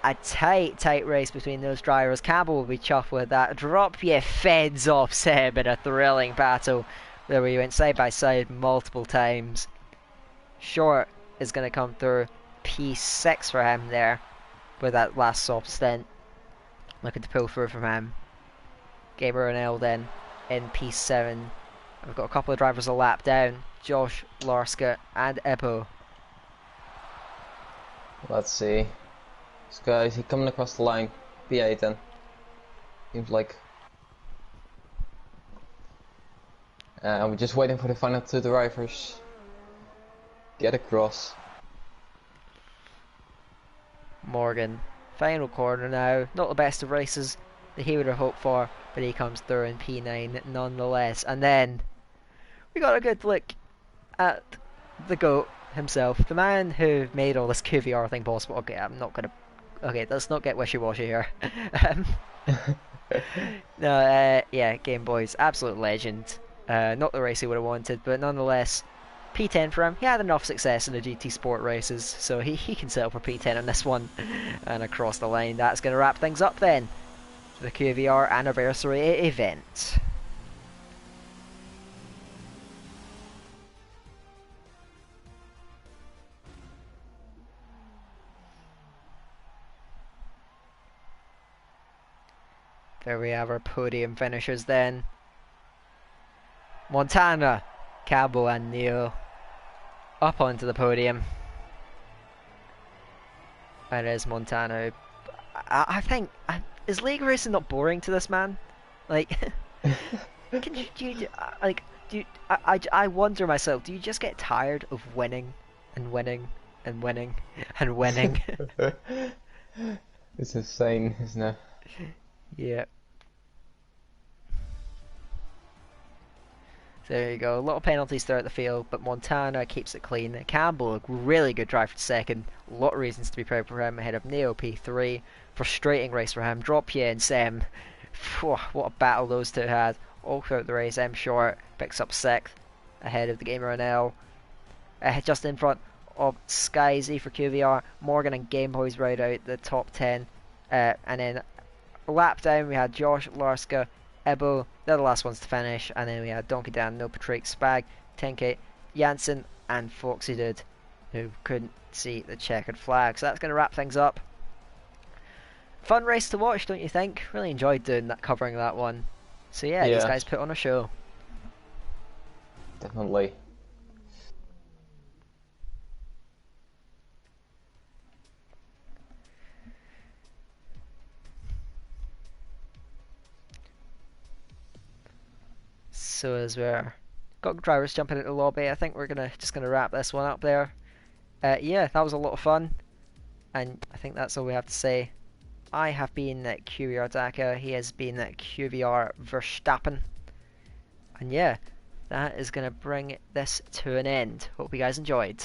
A tight race between those drivers. Campbell will be chuffed with that. Dropia fends off Seb in a thrilling battle where we went side by side multiple times. Short is going to come through. P6 for him there with that last soft stint. Looking to pull through from him. Gamer and L then in P7. We've got a couple of drivers a lap down. Josh, Larska and Ebo. Let's see. This guy, is he coming across the line? P8 then. Seems like. And we're just waiting for the final 2 drivers. Get across. Morgan, final corner now. Not the best of races that he would have hoped for, but he comes through in P9 nonetheless. And then we got a good look at the GOAT himself, the man who made all this QVR thing possible. Okay, I'm not gonna. Okay, let's not get wishy-washy here. No, yeah, Game Boy's absolute legend. Not the race he would have wanted, but nonetheless, P10 for him. He had enough success in the GT Sport races, so he can settle for P10 on this one. And across the line, that's going to wrap things up then for the QVR anniversary event. There we have our podium finishers then. Montana, Cabo and Neo up onto the podium. And it is Montana. I think, is league racing not boring to this man? Like, I wonder myself, do you just get tired of winning and winning and winning and winning? It's insane, isn't it? Yeah. There you go. A lot of penalties throughout the field, but Montana keeps it clean. Campbell, a really good drive for second. A lot of reasons to be proud for him ahead of Neo P3. Frustrating race for him. Dropia and Sem. What a battle those two had all throughout the race. M Short picks up 6th ahead of the Gamer and L. Just in front of Skyzy for QVR. Morgan and Game Boys ride out the top 10. And then lap down we had Josh, Larska, Ebo, they're the last ones to finish, and then we had Donkey Dan, No Patrick, Spag, 10K, Jansen, and Foxy Dude, who couldn't see the checkered flag. So that's going to wrap things up. Fun race to watch, don't you think? Really enjoyed doing that, covering that one. So yeah, these guys put on a show. Definitely. so as we're got drivers jumping into the lobby, I think we're just gonna wrap this one up there. Yeah, that was a lot of fun, and I think that's all we have to say. I have been QVR Daka, he has been QVR Verstappen, and yeah, that is gonna bring this to an end. Hope you guys enjoyed.